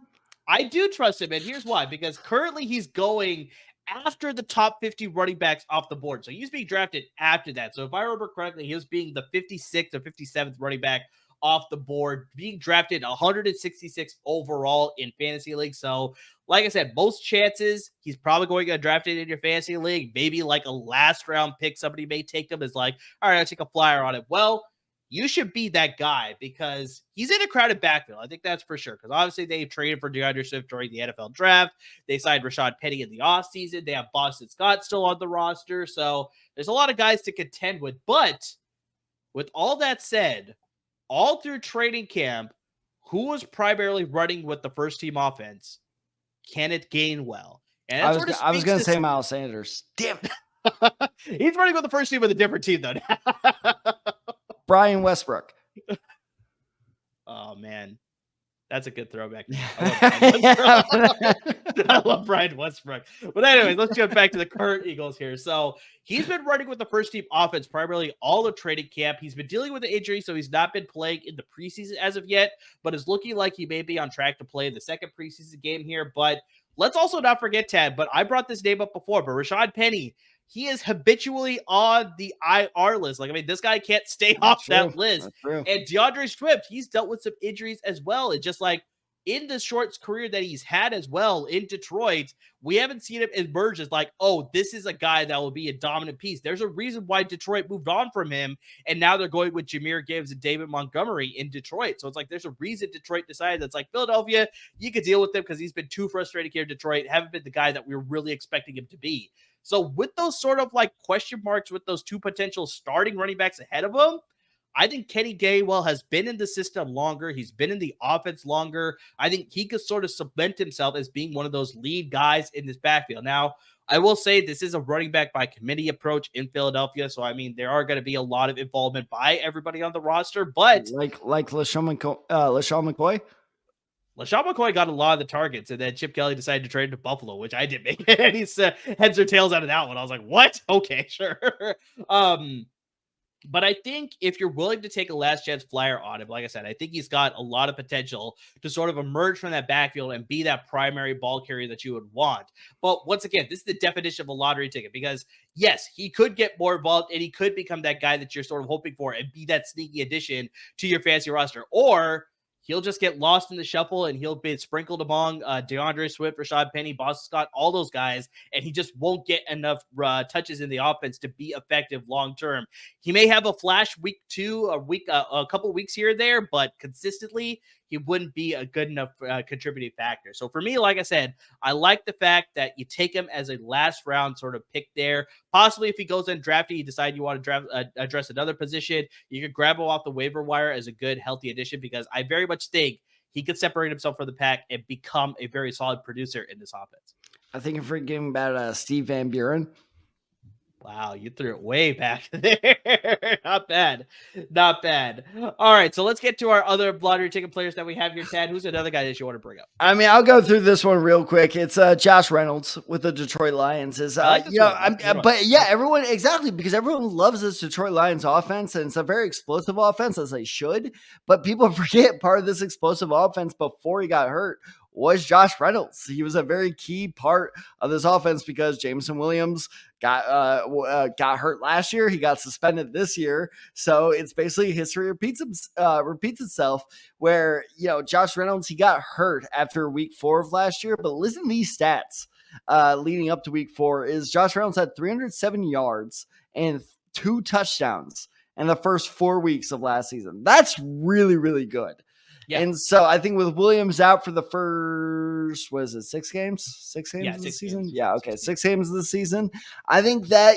I do trust him, and here's why. Because currently he's going after the top 50 running backs off the board. So he's being drafted after that. So if I remember correctly, he was being the 56th or 57th running back off the board, being drafted 166 overall in fantasy league. So like I said, most chances he's probably going to get drafted in your fantasy league. Maybe like a last round pick, somebody may take him as like, all right, I'll take a flyer on it. Well, you should be that guy because he's in a crowded backfield. I think that's for sure. Because obviously they traded for DeAndre Swift during the NFL draft. They signed Rashad Penny in the offseason. They have Boston Scott still on the roster. So there's a lot of guys to contend with. But with all that said, all through training camp, who was primarily running with the first team offense? Kenneth Gainwell. And I was going to say Miles Sanders. Damn it. He's running with the first team with a different team, though. Brian Westbrook. Oh, man. That's a good throwback. I love Brian Westbrook. But anyways, let's jump back to the current Eagles here. So he's been running with the first team offense primarily all of training camp. He's been dealing with an injury, so he's not been playing in the preseason as of yet, but it's looking like he may be on track to play the second preseason game here. But let's also not forget, Tad, but I brought this name up before, but Rashad Penny, he is habitually on the IR list. Like, I mean, this guy can't stay off that list. And DeAndre Swift, he's dealt with some injuries as well. It's just like in the short career that he's had as well in Detroit, we haven't seen him emerge as like, oh, this is a guy that will be a dominant piece. There's a reason why Detroit moved on from him. And now they're going with Jahmyr Gibbs and David Montgomery in Detroit. So it's like, there's a reason Detroit decided that's like Philadelphia, you could deal with him because he's been too frustrated here in Detroit. Haven't been the guy that we were really expecting him to be. So with those sort of like question marks with those two potential starting running backs ahead of him, I think Kenny Gainwell has been in the system longer. He's been in the offense longer. I think he could sort of cement himself as being one of those lead guys in this backfield. Now, I will say this is a running back by committee approach in Philadelphia. So, I mean, there are going to be a lot of involvement by everybody on the roster, but like LaShawn McCoy. LaShawn McCoy got a lot of the targets, and then Chip Kelly decided to trade to Buffalo, which I didn't make any heads or tails out of that one. I was like, what? Okay, sure. But I think if you're willing to take a last chance flyer on him, like I said, I think he's got a lot of potential to sort of emerge from that backfield and be that primary ball carrier that you would want. But once again, this is the definition of a lottery ticket because, yes, he could get more involved and he could become that guy that you're sort of hoping for and be that sneaky addition to your fantasy roster. Or he'll just get lost in the shuffle and he'll be sprinkled among DeAndre Swift, Rashad Penny, Boston Scott, all those guys, and he just won't get enough touches in the offense to be effective long term. He may have a flash week 2, a couple weeks here or there, but consistently he wouldn't be a good enough contributing factor. So for me, like I said, I like the fact that you take him as a last round sort of pick there. Possibly if he goes undrafted, you decide you want to address another position, you could grab him off the waiver wire as a good, healthy addition because I very much think he could separate himself from the pack and become a very solid producer in this offense. I think if we're forgetting about Steve Van Buren. Wow, you threw it way back there. Not bad. Not bad. All right, so let's get to our other lottery ticket players that we have here, Tad. Who's another guy that you want to bring up? I mean, I'll go through this one real quick. It's Josh Reynolds with the Detroit Lions. But yeah, everyone, exactly, because everyone loves this Detroit Lions offense, and it's a very explosive offense, as they should. But people forget part of this explosive offense before he got hurt was Josh Reynolds. He was a very key part of this offense because Jameson Williams got hurt last year. He got suspended this year. So it's basically history repeats itself where, Josh Reynolds, he got hurt after week 4 of last year, but listen to these stats leading up to week 4 is Josh Reynolds had 307 yards and 2 touchdowns in the first 4 weeks of last season. That's really, really good. Yeah. And so I think with Williams out for the first, 6 games? 6 games of the season? Yeah, okay. 6 games of the season. I think that,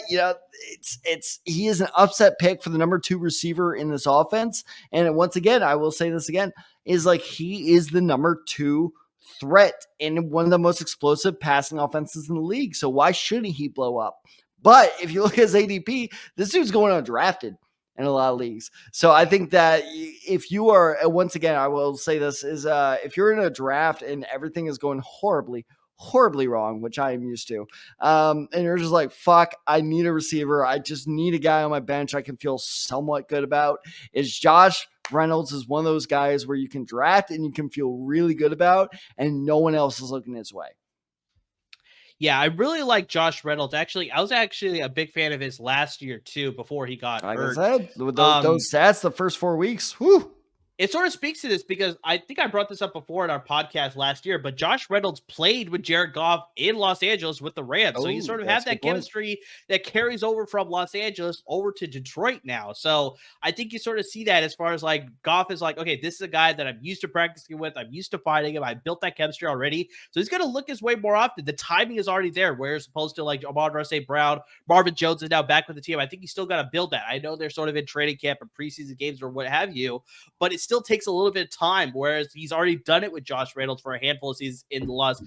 he is an upset pick for the number 2 receiver in this offense. And once again, I will say this again, is like he is the number 2 threat in one of the most explosive passing offenses in the league. So why shouldn't he blow up? But if you look at his ADP, this dude's going undrafted in a lot of leagues. So I think that if you are, once again, I will say this is if you're in a draft and everything is going horribly wrong, which I am used to, and you're just like, fuck, I need a receiver. I just need a guy on my bench I can feel somewhat good about. Is Josh Reynolds is one of those guys where you can draft and you can feel really good about, and no one else is looking his way. Yeah, I really like Josh Reynolds. Actually, I was actually a big fan of his last year too, before he got hurt. Like I said, with those stats, the first 4 weeks, whew. It sort of speaks to this because I think I brought this up before in our podcast last year, but Josh Reynolds played with Jared Goff in Los Angeles with the Rams. So you sort of have that chemistry that carries over from Los Angeles over to Detroit now. So I think you sort of see that as far as like Goff is like, okay, this is a guy that I'm used to practicing with. I'm used to fighting him. I built that chemistry already. So he's going to look his way more often. The timing is already there. Whereas opposed to like Rhamondre St. Brown, Marvin Jones is now back with the team. I think he's still got to build that. I know they're sort of in training camp and preseason games or what have you, but it's still takes a little bit of time, whereas he's already done it with Josh Reynolds for a handful of seasons in Los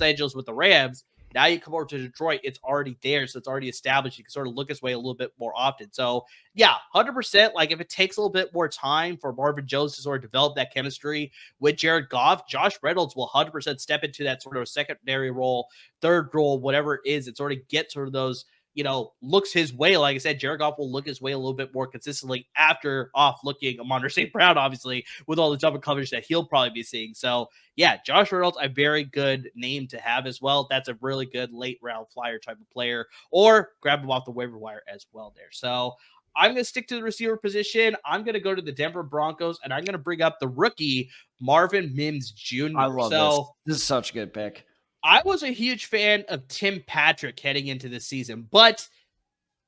Angeles with the Rams. Now you come over to Detroit, it's already there, so it's already established. You can sort of look his way a little bit more often. So yeah, 100%. Like if it takes a little bit more time for Marvin Jones to sort of develop that chemistry with Jared Goff, Josh Reynolds will 100% step into that sort of secondary role, third role, whatever it is, and sort of get sort of those, looks his way. Like I said, Jared Goff will look his way a little bit more consistently after off looking Rhamondre St. Brown, obviously, with all the double coverage that he'll probably be seeing. So yeah, Josh Reynolds, a very good name to have as well. That's a really good late round flyer type of player, or grab him off the waiver wire as well there. So I'm going to stick to the receiver position. I'm going to go to the Denver Broncos, and I'm going to bring up the rookie Marvin Mims Jr. I love this. This is such a good pick. I was a huge fan of Tim Patrick heading into this season, but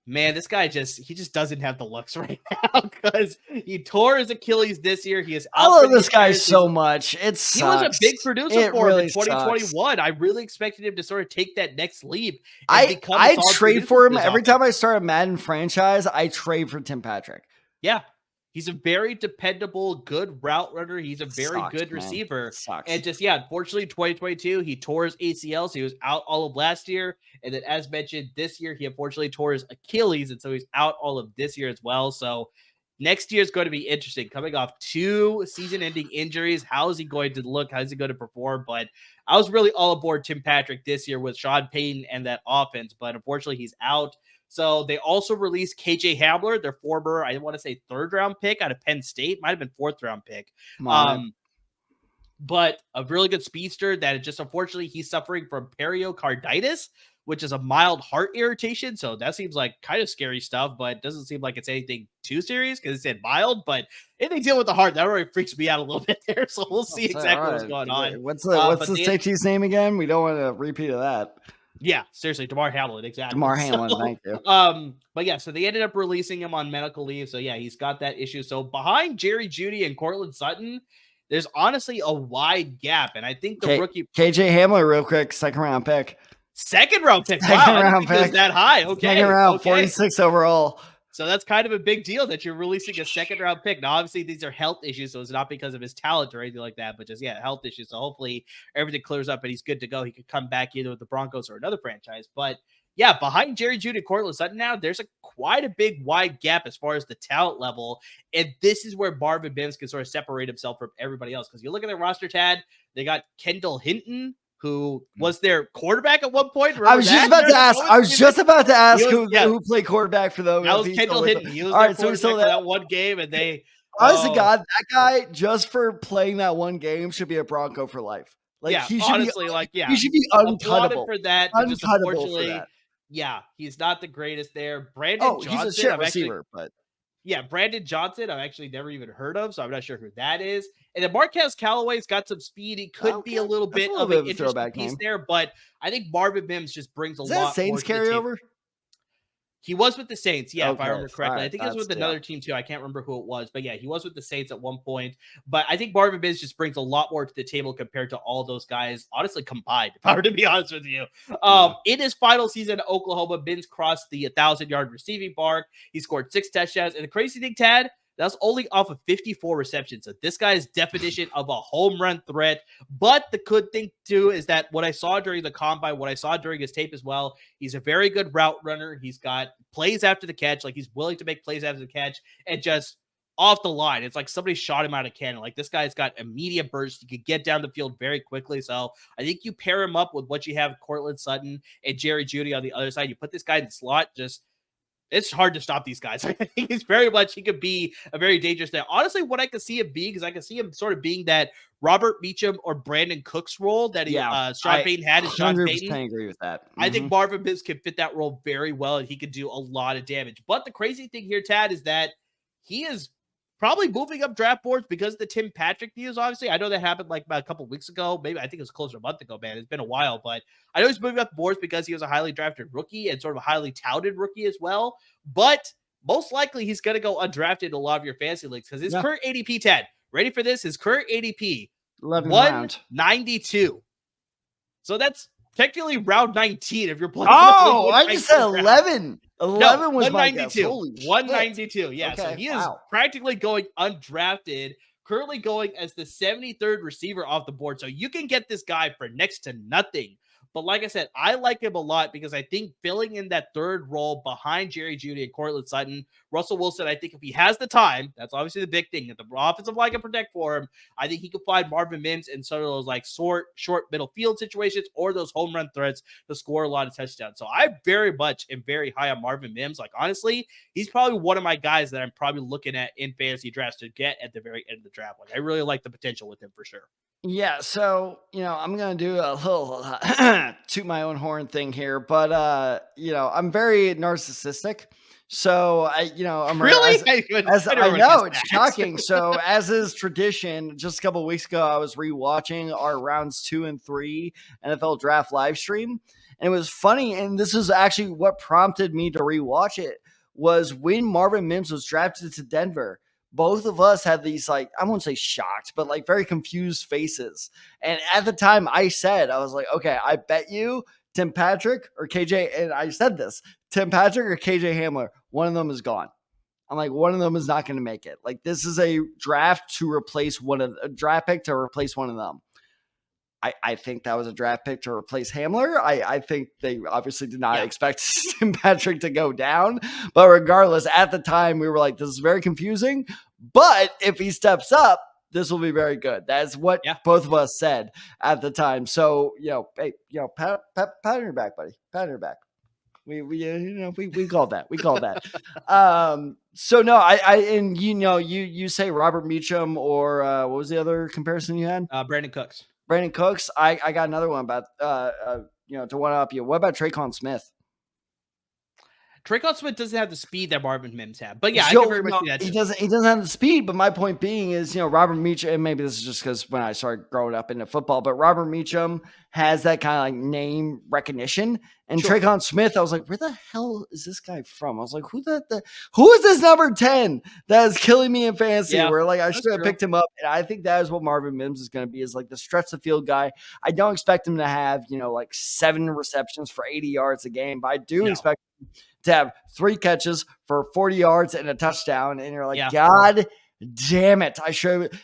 man, this guy he just doesn't have the looks right now because he tore his Achilles this year. He is out. I love this guy so much. He was a big producer for him in 2021. I really expected him to sort of take that next leap. I trade for him every time I start a Madden franchise. I trade for Tim Patrick. Yeah. He's a very dependable, good route runner. He's a very good receiver. And just, unfortunately, 2022, he tore his ACL, so he was out all of last year. And then, as mentioned, this year, he unfortunately tore his Achilles, and so he's out all of this year as well. So next year is going to be interesting. Coming off 2 season-ending injuries, how is he going to look? How is he going to perform? But I was really all aboard Tim Patrick this year with Sean Payton and that offense, but unfortunately, he's out. So they also released KJ Hamler, their former, I want to say 3rd-round pick out of Penn State, might have been 4th-round pick. But a really good speedster that just unfortunately he's suffering from pericarditis, which is a mild heart irritation. So that seems like kind of scary stuff, but doesn't seem like it's anything too serious because it said mild. But anything deal with the heart, that already freaks me out a little bit there. So we'll see exactly what's going on. What's the safety's name again? We don't want to repeat of that. Yeah, seriously, Damar Hamlin, exactly. Damar Hamlin, thank you. But yeah, so they ended up releasing him on medical leave. So yeah, he's got that issue. So behind Jerry Jeudy and Courtland Sutton, there's honestly a wide gap, and I think the rookie KJ Hamler, real quick, 2nd-round pick. 2nd-round pick. Wow, I didn't think it was that high. Okay, 2nd round, 46 overall. So that's kind of a big deal that you're releasing a 2nd-round pick. Now, obviously, these are health issues, so it's not because of his talent or anything like that, but just health issues. So hopefully everything clears up and he's good to go. He could come back either with the Broncos or another franchise. But yeah, behind Jerry Jeudy and Courtland Sutton now, there's quite a big wide gap as far as the talent level. And this is where Marvin Mims can sort of separate himself from everybody else. Because you look at their roster, Tad, they got Kendall Hinton, who was their quarterback at one point. I was just about to ask who played quarterback for them. That was Kendall Hinton. He was their quarterback for that one game, and they. Honest to God, that guy, just for playing that one game, should be a Bronco for life. Like, he should honestly, he should be uncuttable for that. Just unfortunately, he's not the greatest there. Brandon Johnson, he's a shit receiver, but. Yeah, Brandon Johnson, I've actually never even heard of, so I'm not sure who that is. And then Marquez Callaway's got some speed. He could be a little bit of an interesting piece there, but I think Marvin Mims just brings a lot. Saints carryover? He was with the Saints, if I remember correctly. I think he was with another team too. I can't remember who it was, but yeah, he was with the Saints at one point. But I think Marvin Mims just brings a lot more to the table compared to all those guys, honestly, combined, if I were to be honest with you. In his final season at Oklahoma, Mims crossed the 1,000-yard receiving mark. He scored 6 touchdowns. And the crazy thing, Tad, that's only off of 54 receptions. So this guy's definition of a home run threat. But the good thing, too, is that what I saw during the combine, what I saw during his tape as well, he's a very good route runner. He's got plays after the catch. Like, he's willing to make plays after the catch and just off the line. It's like somebody shot him out of cannon. Like, this guy's got immediate burst. He could get down the field very quickly. So I think you pair him up with what you have, Courtland Sutton and Jerry Jeudy on the other side. You put this guy in the slot, it's hard to stop these guys. I think he could be a very dangerous there. Honestly, what I could see him being is I could see him sort of being that Robert Meacham or Brandon Cooks role that Sean Payton had. Sean Payton. I agree with that. I think Marvin Mims can fit that role very well, and he could do a lot of damage. But the crazy thing here, Tad, is that he is probably moving up draft boards because of the Tim Patrick news, obviously. I know that happened like about a couple of weeks ago. Maybe I think it was closer to a month ago, man. It's been a while, but I know he's moving up boards because he was a highly drafted rookie and sort of a highly touted rookie as well. But most likely he's going to go undrafted in a lot of your fantasy leagues because his current ADP, Ted, ready for this? His current ADP, 192. So that's technically round 19 if you're playing. Oh, I just said 11. 11 was 192. 192. Yeah, okay, so he is practically going undrafted, currently going as the 73rd receiver off the board. So you can get this guy for next to nothing. But like I said, I like him a lot because I think filling in that third role behind Jerry Jeudy and Courtland Sutton, Russell Wilson, I think if he has the time, that's obviously the big thing, that the offensive line can protect for him. I think he can find Marvin Mims in sort of those like short middle field situations or those home run threats to score a lot of touchdowns. So I very much am very high on Marvin Mims. Like, honestly, he's probably one of my guys that I'm probably looking at in fantasy drafts to get at the very end of the draft. Like, I really like the potential with him for sure. Yeah, so, I'm going to do a little toot my own horn thing here, but, I'm very narcissistic. So, I'm really, I know it's shocking. So, as is tradition, just a couple of weeks ago, I was rewatching our rounds 2 and 3 NFL draft live stream. And it was funny. And this is actually what prompted me to rewatch it was when Marvin Mims was drafted to Denver. Both of us had these, like, I won't say shocked, but like very confused faces. And at the time I was like, okay, I bet you Tim Patrick or KJ. And I said this, Tim Patrick or KJ Hamler, one of them is gone. I'm like, one of them is not going to make it. Like, this is a draft to replace a draft pick to replace one of them. I think that was a draft pick to replace Hamler. I think they obviously did not expect Tim Patrick to go down. But regardless, at the time, we were like, this is very confusing. But if he steps up, this will be very good. That's what both of us said at the time. So, hey, pat on your back, buddy. Pat on your back. We call that. We call that. So no, and you say Robert Meacham or what was the other comparison you had? Brandon Cooks. Brandon Cooks. I got another one about to one up you. What about Tre'Quan Smith? Tre'Quan Smith doesn't have the speed that Marvin Mims had, but yeah, I can very much see that too. He doesn't have the speed, but my point being is, Robert Meacham, and maybe this is just because when I started growing up into football, but Robert Meacham has that kind of like name recognition. And sure. Tre'Quan Smith, I was like, where the hell is this guy from? I was like, who is this number 10 that is killing me in fantasy? Yeah, where like I should have picked him up. And I think that is what Marvin Mims is going to be, is like the stretch the field guy. I don't expect him to have, like 7 receptions for 80 yards a game, but I do expect him to have 3 catches for 40 yards and a touchdown. And you're like, God damn it.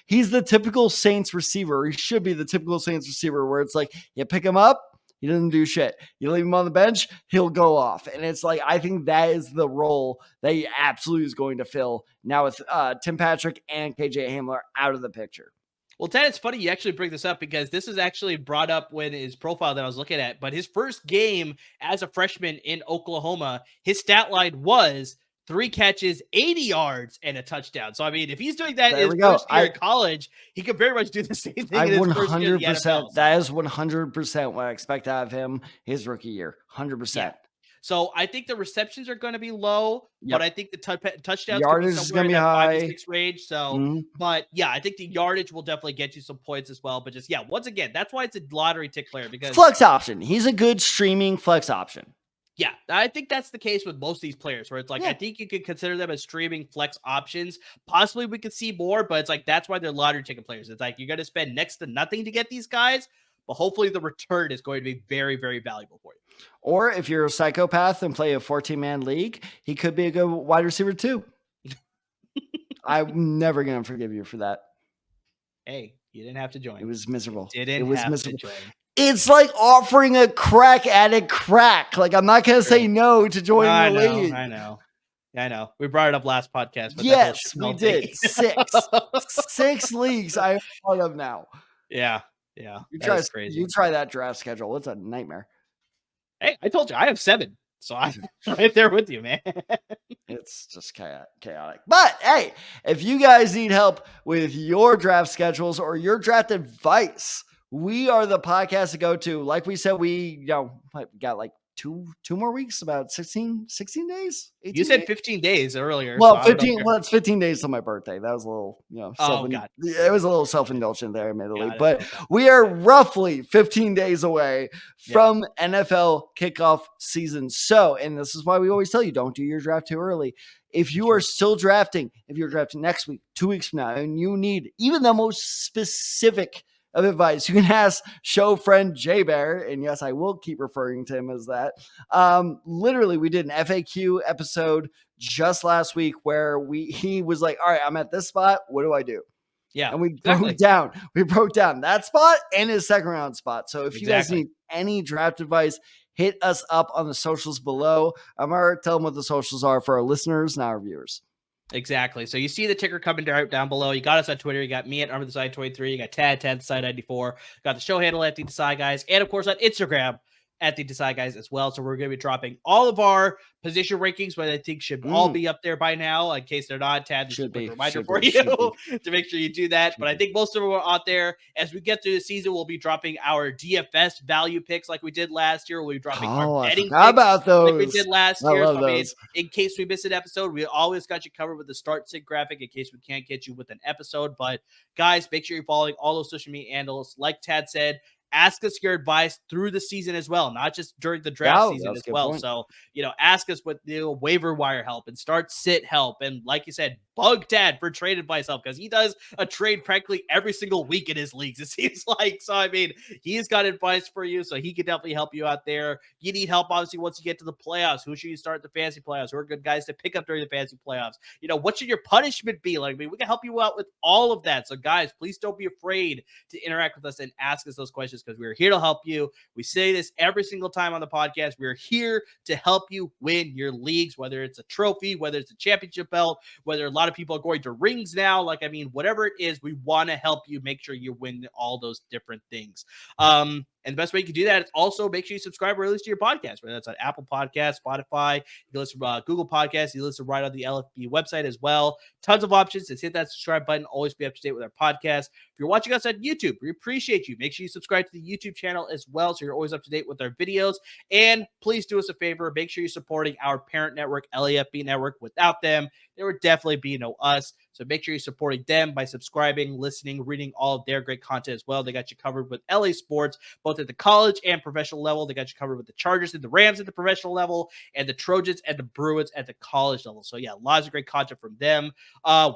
He's the typical Saints receiver. He should be the typical Saints receiver where it's like, you pick him up, he doesn't do shit. You leave him on the bench, he'll go off. And it's like, I think that is the role that he absolutely is going to fill now with Tim Patrick and KJ Hamler out of the picture. Well, Ted, it's funny you actually bring this up because this is actually brought up when his profile that I was looking at. But his first game as a freshman in Oklahoma, his stat line was 3 catches, 80 yards, and a touchdown. So, I mean, if he's doing that in his first year in college, he could very much do the same thing in his first year in the NFL. That is 100% what I expect to have him his rookie year. 100%. Yeah. So I think the receptions are going to be low, but I think the touchdowns yardage is going to be high, 5 to 6 range. So, but yeah, I think the yardage will definitely get you some points as well. But just once again, that's why it's a lottery tick player, because flex option. He's a good streaming flex option. Yeah, I think that's the case with most of these players, where it's like I think you could consider them as streaming flex options. Possibly we could see more, but it's like that's why they're lottery ticket players. It's like you're going to spend next to nothing to get these guys, but hopefully the return is going to be very, very valuable for you. Or if you're a psychopath and play a 14-man league, he could be a good wide receiver too. I'm never going to forgive you for that. Hey, you didn't have to join. It was miserable. It was miserable. To join. It's like offering a crack addict crack. Like, I'm not going to say no to join the league. I know. We brought it up last podcast. But yes, we did. 6 leagues I'm part of now. Yeah. You try that draft schedule. It's a nightmare. Hey, I told you I have 7, so I'm right there with you, man. It's just chaotic. But hey, if you guys need help with your draft schedules or your draft advice, we are the podcast to go to. Like we said, we got like two more weeks, about 16 days. You said 15 days earlier. Well, 15. Well, it's 15 days till my birthday. That was a little, God. It was a little self-indulgent there, admittedly. But we are roughly 15 days away from NFL kickoff season. So, and this is why we always tell you, don't do your draft too early. If you are still drafting, if you're drafting next week, 2 weeks from now, and you need even the most specific of advice, you can ask show friend Jay Bear, and yes, I will keep referring to him as that. Literally, we did an FAQ episode just last week where he was like, all right, I'm at this spot, what do I do? Yeah, and we broke down that spot and his second round spot. So if you guys need any draft advice, hit us up on the socials below. I'm going to tell them what the socials are for our listeners and our viewers. Exactly. So you see the ticker coming down below. You got us on Twitter. You got me at Desai23. You got Tad Desai94. Got the show handle at the Desai Guys, and of course on Instagram at the Desai Guys as well. So we're going to be dropping all of our position rankings, but I think should all be up there by now. In case they're not, Tad, just a reminder for you to make sure you do that. But I think most of them are out there. As we get through the season, we'll be dropping our DFS value picks like we did last year. We'll be dropping our betting picks about those. like we did last year. So, I mean, in case we miss an episode, we always got you covered with the start sync graphic in case we can't get you with an episode. But guys, make sure you're following all those social media handles. Like Tad said, ask us your advice through the season as well, not just during the draft season as well. Point. So, ask us with waiver wire help and start sit help. And like you said, bug Tad for trade advice help, because he does a trade practically every single week in his leagues, it seems like. So, I mean, he's got advice for you, so he can definitely help you out there. You need help, obviously, once you get to the playoffs. Who should you start the fantasy playoffs? Who are good guys to pick up during the fantasy playoffs? What should your punishment be? Like, I mean, we can help you out with all of that. So, guys, please don't be afraid to interact with us and ask us those questions, because we're here to help you. We say this every single time on the podcast. We're here to help you win your leagues, whether it's a trophy, whether it's a championship belt, whether a lot of people are going to rings now. Whatever it is, we want to help you make sure you win all those different things. And the best way you can do that is also make sure you subscribe or at least to your podcast, whether that's on Apple Podcasts, Spotify, you can listen to Google Podcasts, you listen right on the LFB website as well. Tons of options. Just hit that subscribe button. Always be up to date with our podcast. If you're watching us on YouTube, we appreciate you. Make sure you subscribe to the YouTube channel as well, so you're always up to date with our videos. And please do us a favor. Make sure you're supporting our parent network, LAFB Network. Without them, there would definitely be no us. So make sure you're supporting them by subscribing, listening, reading all of their great content as well. They got you covered with LA sports, both at the college and professional level. They got you covered with the Chargers and the Rams at the professional level, and the Trojans and the Bruins at the college level. So yeah, lots of great content from them.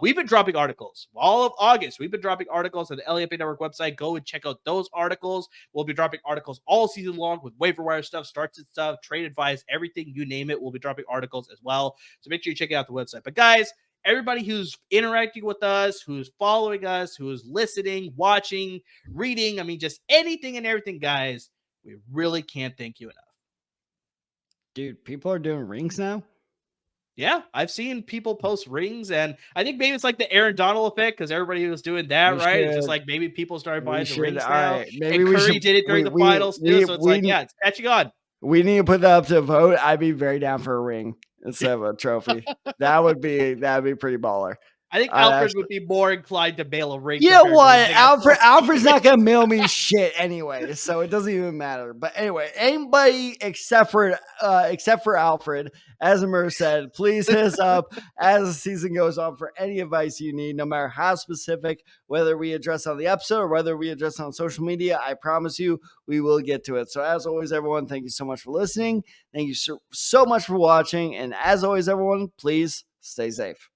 We've been dropping articles all of August. We've been dropping articles on the LAFB Network website. Go and check out those articles. We'll be dropping articles all season long with waiver wire stuff, starts and stuff, trade advice, everything, you name it. We'll be dropping articles as well. So make sure you check out the website. But guys, everybody who's interacting with us, who's following us, who's listening, watching, reading, I mean, just anything and everything, guys, we really can't thank you enough. Dude, people are doing rings now? Yeah, I've seen people post rings, and I think maybe it's like the Aaron Donald effect because everybody was doing that, right? It's just like maybe people started buying the rings now. Right. Maybe and we Curry should, did it during the finals too, so it's like, yeah, it's catching on. We need to put that up to a vote. I'd be very down for a ring instead of a trophy. That'd be pretty baller. I think Alfred would be more inclined to mail a ring. You know what? Alfred's not going to mail me shit anyway, so it doesn't even matter. But anyway, anybody except for Alfred, as Amir said, please hit us up as the season goes on for any advice you need, no matter how specific, whether we address on the episode or whether we address on social media. I promise you, we will get to it. So as always, everyone, thank you so much for listening. Thank you so much for watching. And as always, everyone, please stay safe.